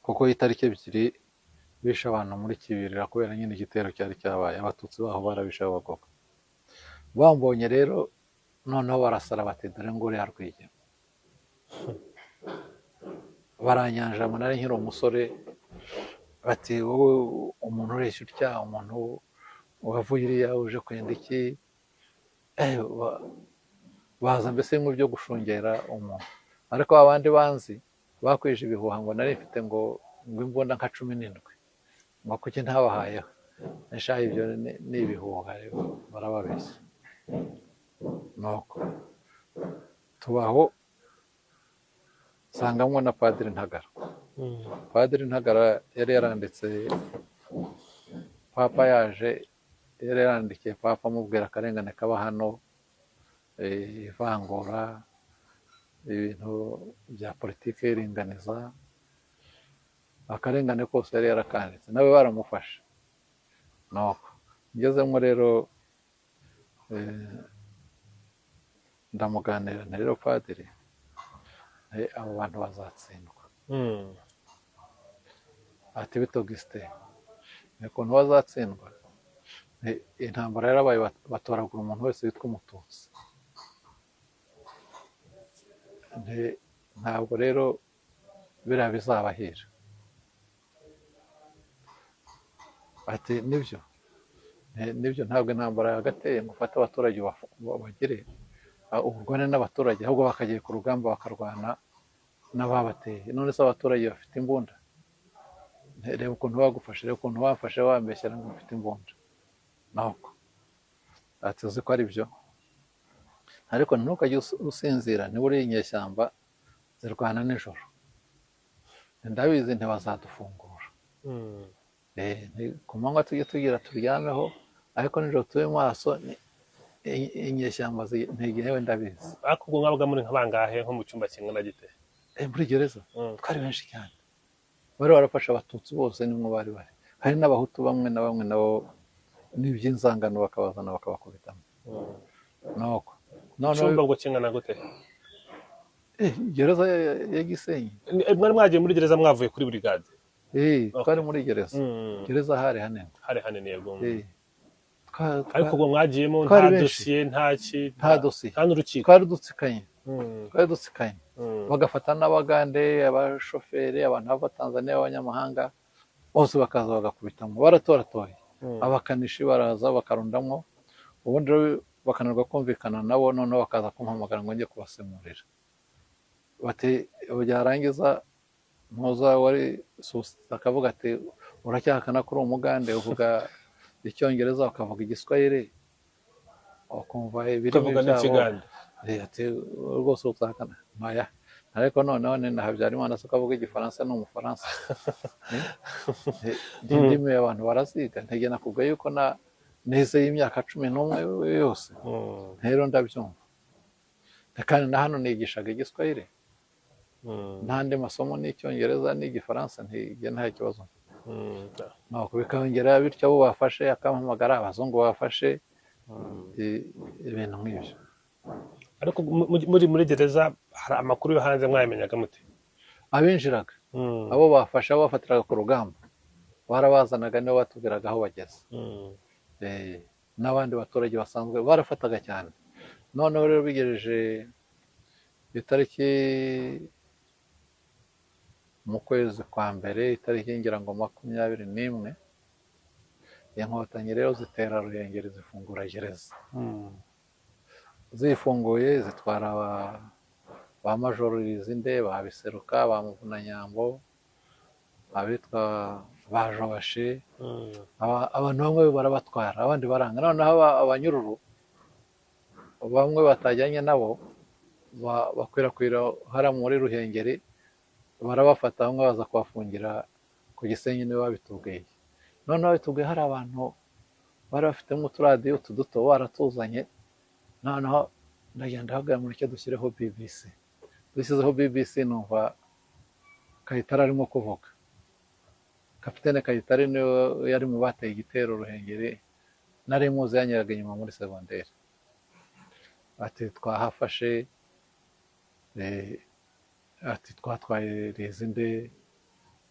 Kuko itariki 2 bishe abantu muri Kibirira kubera nyine igitero cyari cyabaye, abatutsi baho barabisha Abagogwe. Bambonye rero noneho barasara bati dore ngo uri Rwigema. Baranyanja nari nkiri umusore, bati wowe umuntu ureshya utya, umuntu wavuye iriya uje kwenda iki? Baza mbese nk'ibyo gushungera umuntu. Ariko abandi banzi bakwije ibihuha ngo nari mfite ngo imbunda nka 17, ngo kuki ntabahayeho. Nesha ibyo ni ibihuha, barababeshya. Nuko tubaho sangamwe na Padiri Ntagara. Padiri Ntagara yari yaranditse, papa yaje yari yarandikiye papa amubwira akarengane kaba hano, ivangura, ibintu bya politiki iringaniza, akarengane kose yari yarakanditse, nawe baramufashe. Nuko ngezemo rero ndamuganira na rero Padiri, abo bantu bazatsindwa. Ati bito Augustin, ukuntu bazatsindwa, intambara yarabaye batoragura umuntu wese witwa Umututsi. Ntabwo rero biriya bizabahira. Ati nibyo ntabwo intambara yagateye ngo ufate abaturage bagire uburwane n'abaturage, ahubwo bakagiye ku rugamba bakarwana n'ababateye. None se abaturage bafite imbunda? Reba ukuntu bagufashe, reba ukuntu bafashe bambeshyira ngo bafite imbunda. Nuko ati uzi ko ari byo, ariko ntukajye usinzira, niba uri inyeshyamba zirwana nijoro, ndabizi ntibazadufungura. Ku manywa tujye tugira turyameho, ariko nijoro tube maso, inyeshyamba ntegerewe ndabizi.
Ariko ubwo mwabaga muri nkabangahe nko mu cyumba kingana gite?
Muri gereza twari benshi cyane, bari barafashe abatutsi bose, nimwe bari hari n'abahutu bamwe na bamwe nabo n'iby'inzangano bakabazana bakabakubitamo. Nuko
icyumba ubwo kingana gute?
Gereza ya Gisenyi.
Mwari mwagiye muri gereza mwavuye kuri brigade?
Twari muri gereza. Gereza hari hanini
yego. Ariko ubwo mwagiyemo nta dosiye, nta
dosiye,
nta n'urukiko?
twari dutsikanye, bagafata n'abagande, abashoferi, abantu b'Abatanzaniya, abanyamahanga bose bakaza bagakubitamo, baratoratoye. Abakanishi baraza bakarundamo, ubundi bakanarwa kumvikana nabo, noneho bakaza kumpamagara ngo njye kubasemurira. Bati byarangiza mpuza wari susita akavuga ati uracyahakana kuri umugande, uvuga Icyongereza ukavuga Igiswahili, ukumva ibirimo byabo, ati rwose utahakana maya. Ariko noneho ni na Habyarimana se ukavuga Igifaransa n'Umufaransa. Indimi abantu baraziga, ntege nakubwiye yuko neze y'imyaka 11 yose, rero ndabyumva. kandi na hano nigishaga igiswahili n'andi masomo n'icyongereza n'igifaransa nta kibazo nuko bikongera bityo abo bafashe akampamagara abazungu bafashe ibintu nk'ibyo.
ariko muri gereza hari amakuru yo hanze mwayamenyaga mute?
Abinjiraga abo bafashe abo bafatiraga ku rugamba barabazanaga nibo batubwiraga aho bageze. N'abandi baturage basanzwe barafataga cyane. Noneho rero bigereje itariki mu kwezi kwa mbere, itariki ngira ngo 21, inkotanyi rero zitera Ruhengeri zifungura gereza. Zifunguye zitwara ba Majoro Rizinde, ba Biseruka, ba Muvunanyambo, abitwa ba Jobashe, abantu bamwe barabatwara abandi baranga. Noneho abanyururu bamwe batajyanye nabo bakwirakwira hara muri Ruhengeri, barabafata bamwe baza kubafungira ku Gisenyi nibo babitubwiye. Noneho babitubwiye hari abantu bari bafitemo uturadiyo tuduto baratuzanye. Noneho ndagenda haga muri cyo dushyireho BBC. Dushyizeho BBC numva Kayitare arimo kuvuga. Kapitene Kayitare niwe yari mu bateye igitero Ruhengeri, nari muzi yanyeraga inyuma muri segonderi. Ati twahafashe, ati twatwaye Rizinde,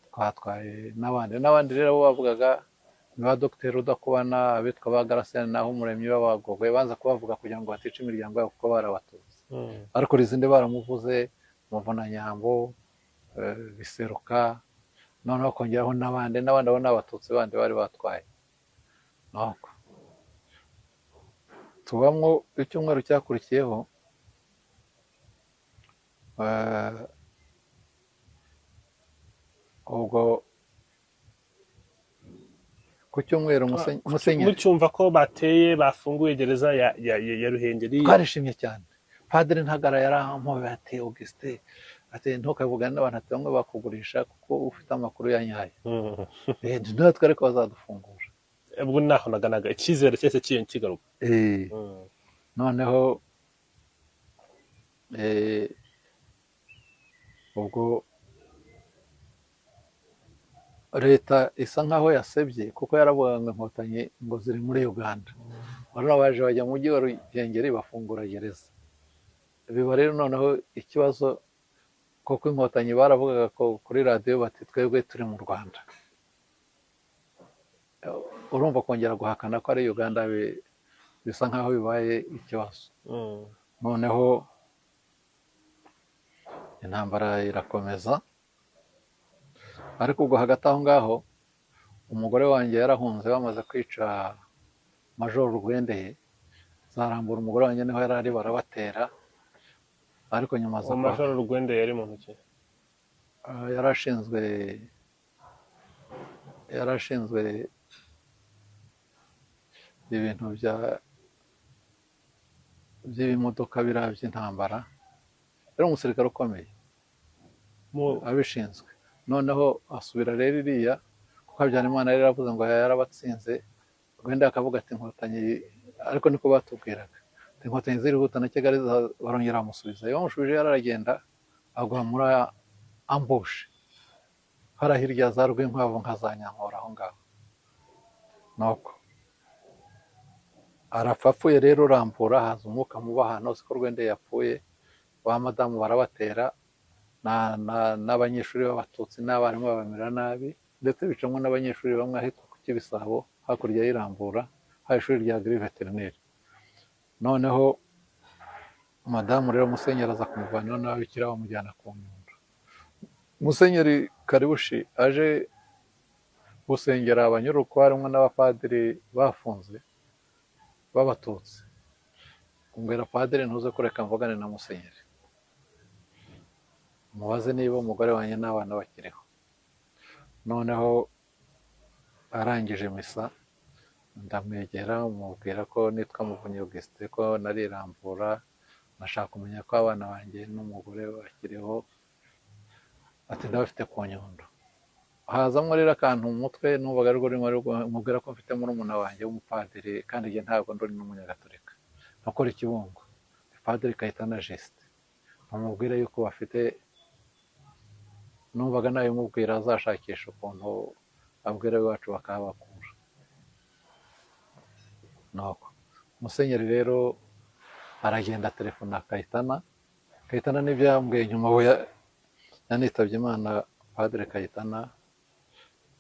twatwaye n'abandi rero bo bavugaga ni ba Dr. Rudakubana, abitwa ba Garasene naho Umuremyi b'Abagogwe, banza kubavuga kugira ngo batica imiryango yabo kuko barabatutsi. Ariko Rizinde baramuvuze, Muvunanyambo, Biseruka, noneho kongeraho n'abandi abo n'abatutsi bandi bari batwaye. Nuko tubamwo icyumweru cyakurikiyeho, ubwo ku cyumweru Musenyeri
mucyumva ko bateye bafunguye gereza ya Ruhengeri.
Twarishimye cyane. Padiri Ntagara yarampobe ati Augustin, ati ntukavugane n'abantu ati bamwe bakugurisha kuko ufite amakuru ya nyayo. Natwe ariko bazadufungura.
Ubwo naho naganaga icyizere cyese kigaruka.
Noneho ubwo leta isa nkaho yasebye kuko yaravuga ngo inkotanyi ngo ziri muri Uganda. Barano baje bajya mu mujyi wa Ruhengeri bafungura gereza. Biba rero noneho ikibazo kuko inkotanyi baravugaga ko kuri radiyo bati twebwe turi mu Rwanda. Urumva kongera guhakana ko ari Uganda bisa nkaho bibaye ikibazo. Noneho intambara irakomeza, ariko ubwo hagati aho ngaho umugore wanjye yarahunze bamaze kwica Majoro Rwendeye. Zarambura umugore wanjye niho yari ari barabatera, ariko nyuma za
Majoro Rwendeye yari mu ntoki.
yarashinzwe ibintu by'ibimodoka biriya by'intambara. Yari umusirikare ukomeye abishinzwe. Noneho asubira rero iriya kuko Habyarimana yari yaravuze ngo yarabatsinze. Rwenda akavuga ati inkotanyi, ariko niko batubwiraga, ati inkotanyi zirihuta na Kigali, barongera bamusubiza. Iyo bamushubije yaragenda agwa muri ambushi hara hirya za Rwinkwavu nka za Nyankora aho ngaho. Nuko arapfa. Apfuye rero Rambura, haza umwuka mubi ahantu hose ko Rwendeye yapfuye. Ba madamu barabatera n'abanyeshuri b'Abatutsi n'abarimu babamira nabi, ndetse bicamo n'abanyeshuri bamwe ahitwa ku Kibisabo hakurya y'Irambura, hari ishuri rya Gris Vétérinaire. Noneho madamu rero Musenyeri aza kumuvanaho n'ababikira bamujyana ku Nyundo. Musenyeri Karibushi aje gusengera abanyururu, harimo n'abapadiri bafunze b'Abatutsi. Kumbwira padiri ntuze kureka mvugane na Musenyeri, mubaze niba umugore wanjye n'abana bakiriho. Noneho arangije misa ndamwegera mubwira ko nitwa Muvunyi Augustin, ko nari Rambura, nashaka kumenya ko abana banjye n'umugore bakiriho. Ati ndabafite ku Nyundo. Hazamwe rero akantu mu mutwe numvaga ariko mubwira ko mfite murumuna wanjye w'umupadiri kandi njye ntabwo ndi n'umunyagatolika. Nakora Ikibungo. Padiri Kayitana Justin, bamubwire yuko bafite, numvaga nabimubwira azashakisha ukuntu abwira iwacu bakahabakura. nuko musenyeri rero aragenda telefona Kayitana. Kayitana n'ibyo yambwiye nyuma, we yanitabye Imana. Padiri Kayitana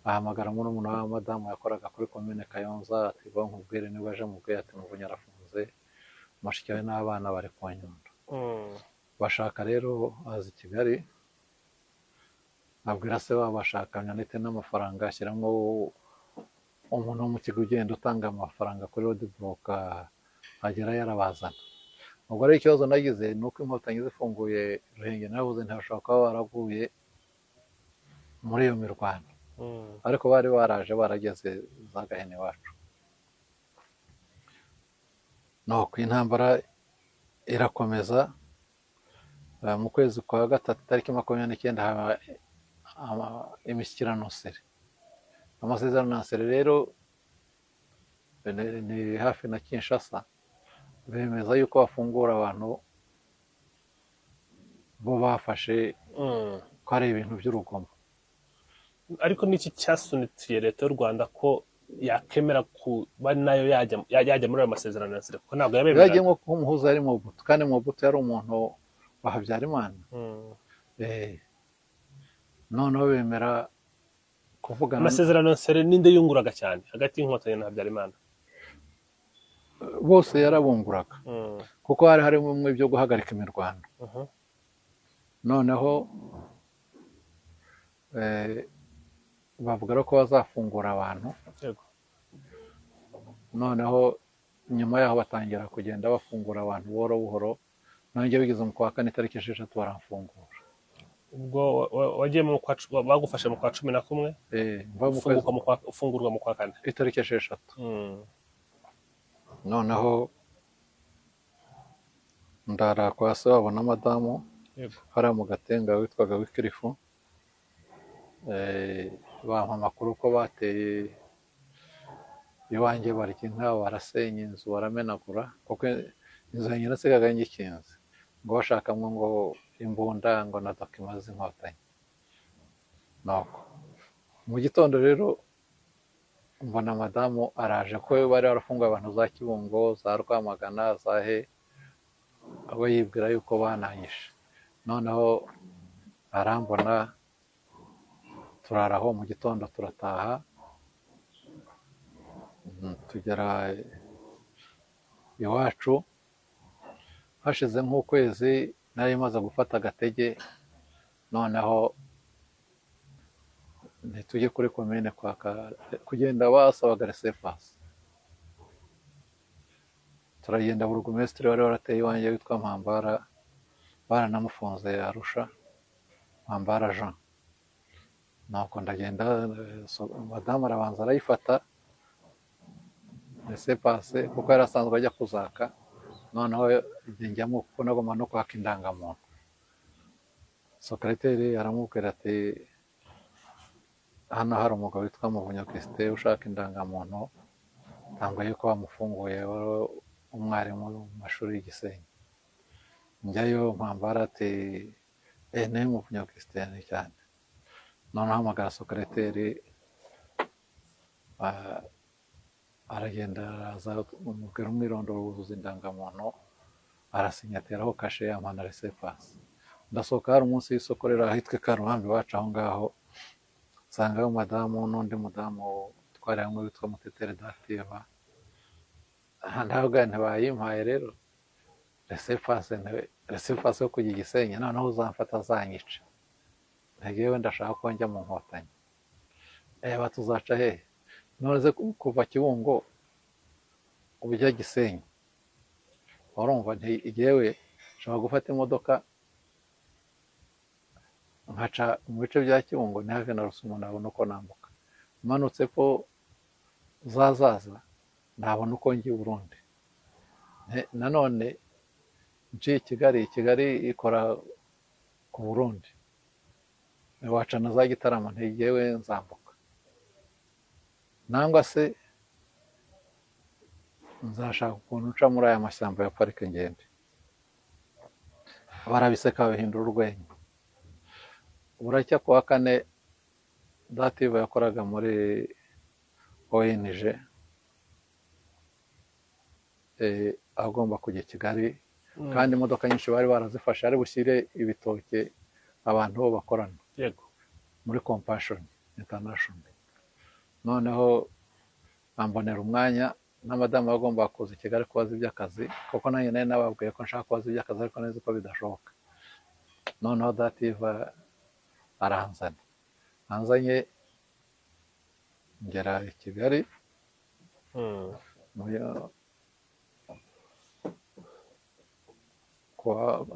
ahamagara murumuna wa madamu yakoraga kuri komine Kayonza, ati ngo nkubwire niba aje, mubwire ati Muvunyi arafunze, mushiki we n'abana bari ku Nyundo. Bashaka rero aza i Kigali, abwira se wabo bashakanye anite n'amafaranga, ashyiramo umuntu wo mu kigo ugenda utanga amafaranga kuri roadblock, agera yarabazana. ubwo rero ikibazo nagize ni uko inkotanyi zifunguye Ruhengeri, navuze ntibashobora kuba baraguye muri iyo mirwano, ariko bari baraje barageze za Gahini iwacu. nuko intambara irakomeza. mu kwezi kwa gatatu tariki 29 haba imishyikirano Nsere. Amasezerano Nsere rero ni hafi na Kinshasa, bemeza yuko bafungura abantu bo bafashe ko ari ibintu by'urugomo.
ariko niki cyasunitiye leta y'u Rwanda ko yakemera kuba nayo yajya muri ayo masezerano Nsere, kuko ntabwo yabemerera.
Yagiye nko kumuhuza ari Mobutu, kandi Mobutu yari umuntu wa Habyarimana. noneho bemera kuvugana.
Amasezerano Nsere ninde yunguraga cyane hagati y'inkotanyi na Habyarimana?
bose yarabunguraga, kuko hari harimo bimwe byo guhagarika imirwano. noneho bavuga ko bazafungura abantu, noneho nyuma yaho batangira kugenda bafungura abantu buhoro buhoro. nanjye bigeze mu kwa 4 tariki 6 baramfungura.
ubwo wagiye bagufashe mu kwa 11, ufungurwa mu kwa 4
itariki 6. noneho ndara kwa se wabo na madamu hariya mu Gatenga witwaga Wikirifu. bampa amakuru ko bateye iwanjye, barya inka, barasenya inzu, baramenagura, kuko inzu yanjye nasigaga ngikinze, ngo bashakamwe ngo imbunda ngo na dokima z'inkotanyi. nuko mu gitondo rero mbona madamu araje, ko bari barafunguye abantu za Kibungo, za Rwamagana, za he, abo yibwira yuko bananyishe. noneho arambona, turaraho, mu gitondo turataha, tugera iwacu. hashize nk'ukwezi nari maze gufata agatege, noneho ntitujye kuri komine kugenda basabaga resepasi. turagenda, burugumesitiri wari warateye iwanjye witwa Mpambara, baranamufunze Arusha, Mpambara Jean. nuko ndagenda, madamu arabanza arayifata resepase, kuko yari asanzwe ajya kuzaka. noneho njyamo, kuko nagomba no kwaka indangamuntu. Sekreteri aramubwira ati hano hari umugabo witwa Muvunyi Augustin ushaka indangamuntu, tambwiye yuko bamufunguye, umwarimu mu mashuri y'Igisenyi. njyayo, Mpambara ati ni Muvunyi Augustin cyane. noneho hamagara sekreteri, aragenda araza, umubwira umwirondoro, wuzuza indangamuntu, arasinyatiraho kashe, yampana resepasi. ndasohoka, hari umunsi w'isoko rero ahitwa Karuhambi iwacu aho ngaho, nsangayo madamu n'undi mudamu twari hamwe witwa Mutetere Dativa. ntabwo ntibayimpaye rero resepasi yo kujya Igisenyi, noneho uzamfata azanyica, ntegewe ndashaka ko njya mu Nkotanyi. batuzaca hehe? none kuva Kibungo ujya Gisenyi, urumva ntigewe nshobora gufata imodoka nkaca mu bice bya Kibungo, ntihave na Rusumo nabona uko nambuka, manutse ko zazaza nabona uko njya i Burundi. nanone nciye Kigali ikora ku Burundi, waca na za Gitarama, ntigewe nzambuka. nangwa se nzashaka ukuntu nca muri aya mashyamba ya parike ngende. barabiseka babihindura urwenya. Buracya ku wa kane Dative yakoraga muri ONG agomba kujya i Kigali kandi imodoka nyinshi bari barazifashe ari bushyire ibitoke abantu bo bakorana
yego
muri Compassion International. Noneho ambonera umwanya na madamu agomba kuza i Kigali kubaza iby'akazi kuko nanjye nari nababwiye ko nshaka kubaza iby'akazi ariko nzi ko bidashoboka. Noneho Dative anzanye ngera i Kigali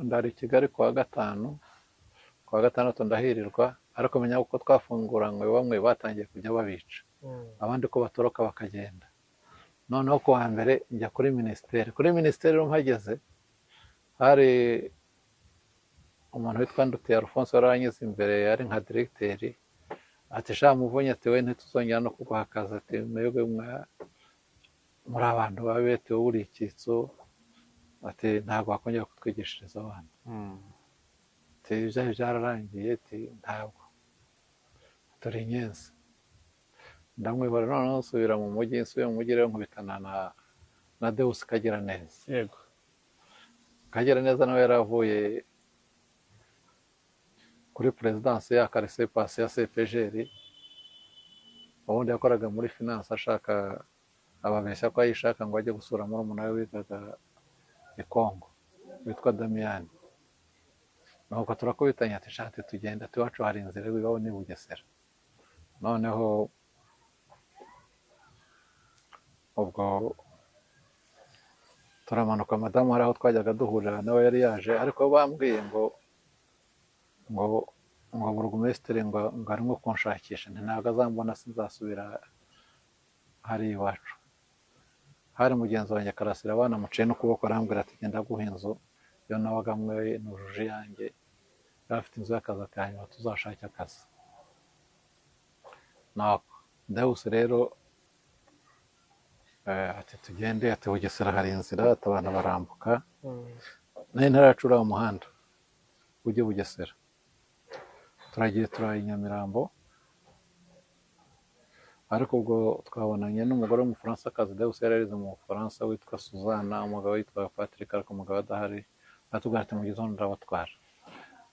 ndari i Kigali kuwa gatanu, kuwa gatandatu ndahirirwa ariko menya uko twafunguranywe bamwe batangiye kujya babica abandi ko batoroka bakagenda. Noneho kuwa mbere njya kuri minisiteri mpageze hari umuntu witwa Ndutiye Alphonse wari aranyuze imbere yari nka diregiteri ati sha Muvunyi ati we ntituzongera no kuguha akazi ati mwebwe muri abantu babete uri icyitso ati ntabwo wakongera kutwigishiriza abana ati ibyaha byararangiye ati ntabwo turi inyenzi. Ndamwibara noneho nsubira mu mujyi rero nkubitana na Deus Kagiraneza.
yego
Kagiraneza nawe yaravuye kuri perezidansi ya karesepasi ya CPGR ubundi yakoraga muri finance ashaka ababeshya ko ayishaka ngo ajye gusura muri umuntu wigaga i Kongo witwa Damiyani. Nuko turakubitanya ati shati tugenda ati iwacu hari inzira ibaho ni Bugesera. Noneho ubwo turamanuka madamu hari aho twajyaga duhurira nawe yari yaje ariko bambwiye ngo burugumesitiri ngo arimo kunshakisha ntabwo azambona sinzasubira hari iwacu. Hari mugenzi wanjye Karasira abana muciye n'ukuboko arambwira ati genda guha inzu iyo nabaga mwe nujuje yanjye yari afite inzu y'akazi ati hanyuma tuzashake akazi. Nako Deus rero ati tugende ati Bugesera hari inzira ati abantu barambuka nari ntaracura umuhanda ujye Bugesera. Turagiye turaye Nyamirambo ariko ubwo twabonanye n'umugore w'umufaransa akazi Deus yari arize mu Bufaransa witwa Suzana umugabo witwa Patrick ariko umugabo adahari atubwira ati mu gitondo ndabatwara.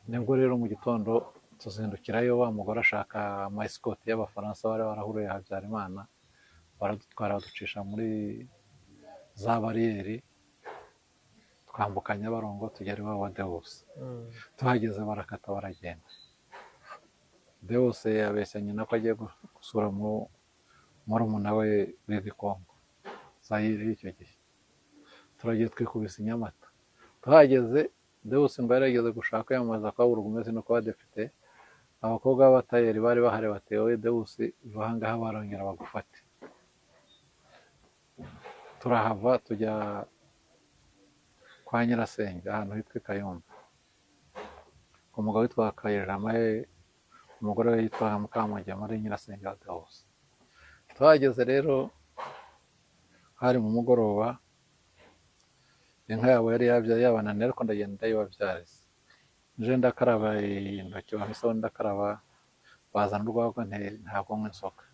Nibwo rero mu gitondo tuzindukirayo wa mugore ashaka amayisikoti y'Abafaransa bari barahuruye Habyarimana baradutwara baducisha muri za bariyeri twambuka Nyabarongo tugera iwabo wa Deus. Tuhageze barakata baragenda. Deus yabeshya nyina ko agiye gusura murumuna we w'i Kongo Zaire y'icyo gihe. Turagiye twikubise i Nyamata. Tuhageze Deus ngo yarageze gushaka yamaza kwa burugumesi no kwa depite. Abakobwa b'abatayeri bari bahari batewe Deus bahangaha barongera bagufate. Turahava tujya kwa Nyirasenge ahantu hitwa Kayumba. Umugabo witwa Kayirama umugore we yitwa Mukamugema muri Nyirasenge wa Deus. Tuhageze rero hari mu mugoroba inka yabo yari yabyaye yabananiye ariko ndagenda ndayibabyariza. Nje ndakaraba intoki bamisaho ndakaraba bazana urwagwa ntabwo nywa inzoga.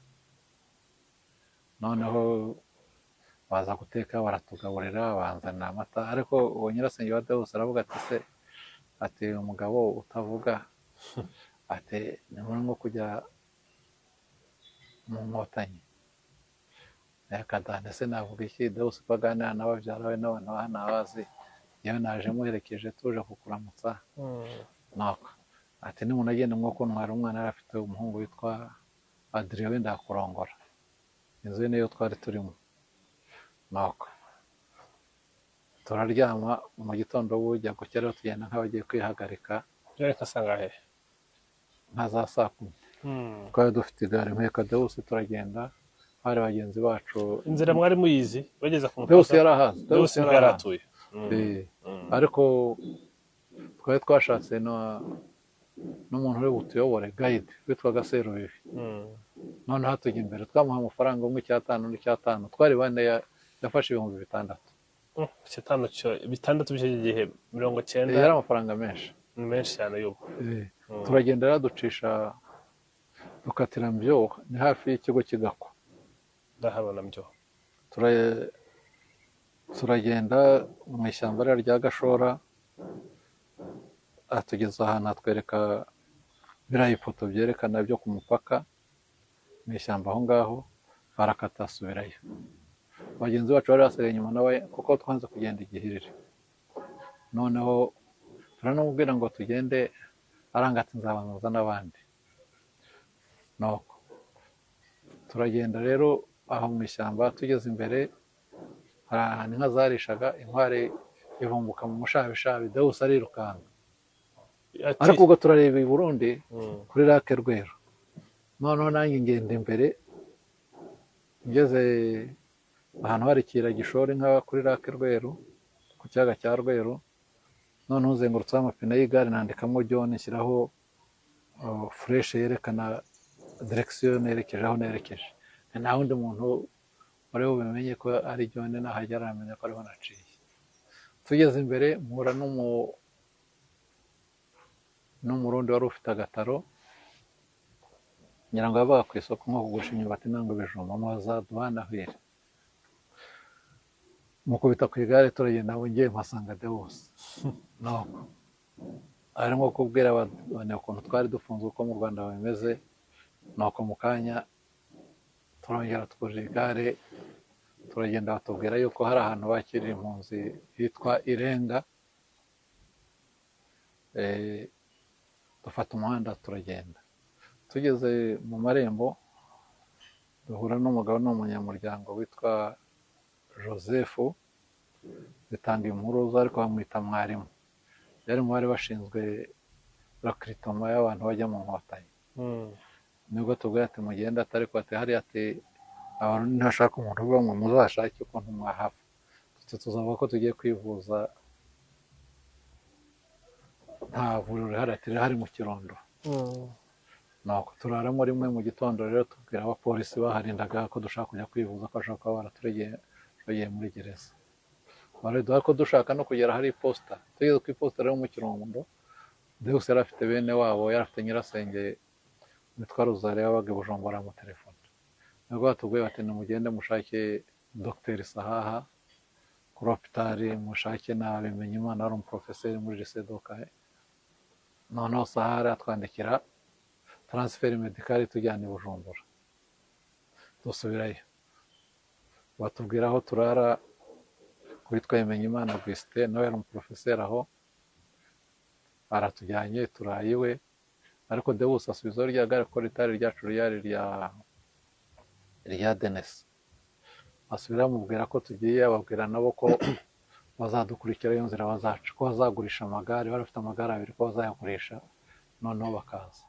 Noneho baza guteka baratugaburira banzanira amata ariko uwo Nyirasenge wa Deus aravuga ati se ati umugabo utavuga ati ni nko kujya mu Nkotanyi. Yakadane se navuga iki Deus ko aganira n'ababyara we n'abantu bahanabazi yewe naje muherekeje tuje kukuramutsa. Nako ati ni umuntu agenda nko kuntwara umwana yari afite umuhungu witwa Adrien wenda kurongora inzu niyo twari turimo. Nako turaryama mu gitondo bujya gukera tugenda nk'abagiye kwihagarika
byari kasangahe
nka za saa 10. Twari dufite igare mpeka Deus turagenda hari bagenzi bacu.
Inzira mwari muyizi bageza ku mupaka
Deus yarahazi
Deus yaratuye
ariko twari twashatse n'umuntu uri butuyobore guide witwaga Serubibi. Noneho tujya imbere twamuha amafaranga umwe 5,000 n'undi 5,000 twari bane yafashe 6,000.
bitandatu by'icyo gihe 90
yari amafaranga menshi.
ni menshi cyane y'ubu.
Turagenda rero ducisha dukatira Mbyoho, ni hafi y'ikigo kigakwa.
Ndahabona byo.
Turagenda mu ishyamba rya Gashora, atugeza ahantu atwereka biriya ifoto byerekana byo ku mupaka mu ishyamba aho ngaho, barakata asubirayo. Bagenzi bacu bari basigaye inyuma nawe kuko twanze kugenda igihirire. Noneho turanamubwira ngo tugende, aranga ati nzabanza n'abandi. Nuko turagenda rero aho mu ishyamba, tugeze imbere hari ahantu inka zarishaga, inkware ivumbuka mu mushabishabi, Deus arirukanka. Ariko ubwo turareba i Burundi kuri Lake Rweru. Noneho nanjye ngenda imbere, ngeze ahantu hari ikiyira gishora inka kuri Lake Rweru, ku kiyaga cya Rweru. Noneho uzengurutseho amapine y'igare, nandikamo John, nshyiraho fureshe yerekana direkisiyo nerekeje aho nerekeje. Nta wundi muntu wari bubimenye ko ari John, nahagera aramenya ko ariho naciye. Tugeze imbere mpura n'umurundi wari ufite agataro, ngira ngo yabaga ku isoko nko kugurisha imyumbati nangwa ibijumba, mubaza duhanahwire. Mukubita ku igare turagenda, aho ngiye mpasanga Deus. Nuko arimo kubwira abantu ukuntu twari dufunze, uko mu Rwanda bimeze. Nuko mu kanya turongera twurira igare, turagenda batubwira yuko hari ahantu bakirira impunzi hitwa Irenga. Dufata umuhanda turagenda. Tugeze mu marembo duhura n'umugabo n'umunyamuryango witwa Joseph, bitanga impuruza, ariko bamwita mwarimu. Yari mu bari bashinzwe rakritoma y'abantu bajya mu Nkotanyi. Nibwo tubwira ati mugenda, atari ko ati hari ati abantu ntashaka umuntu uvuga ngo muzashake ukuntu mwahava. Tuzavuga ko tugiye kwivuza, nta vuriro rihari, ati rihari mu Kirundo. Nuko turaramo rimwe mu gitondo rero tubwira abapolisi baharindaga ko dushaka kujya kwivuza ko bashaka kuba baraturegeye muri gereza. Baraduha ko dushaka no kugera hari iposita. Tugeze ku iposita rero mu Kirundo, Deus yari afite bene wabo, yari afite nyirasenge witwa Rozari, yabaga i Bujumbura mu telefone. Nibwo batubwiye bati nimugende mushake Dr Sahaha kuri hopitali, mushake na Bimenyimana wari umuprofeseri muri lycée d'Okahe. Noneho Sahaha atwandikira transfert médical tujyana i Bujumbura. Dusubirayo, batubwira aho turara kuri Bimenyimana Augustin, nawe yari umuprofeseri aho. Aratujyanye turaye iwe, ariko Deus asubizaho rya gare ko ritari ryacu, ryari rya Denis. Asubira amubwira ko tugiye, ababwira nabo ko bazadukurikira iyo nzira bazaca, ko bazagurisha amagare, bari bafite amagare abiri ko bazayagurisha, noneho bakaza.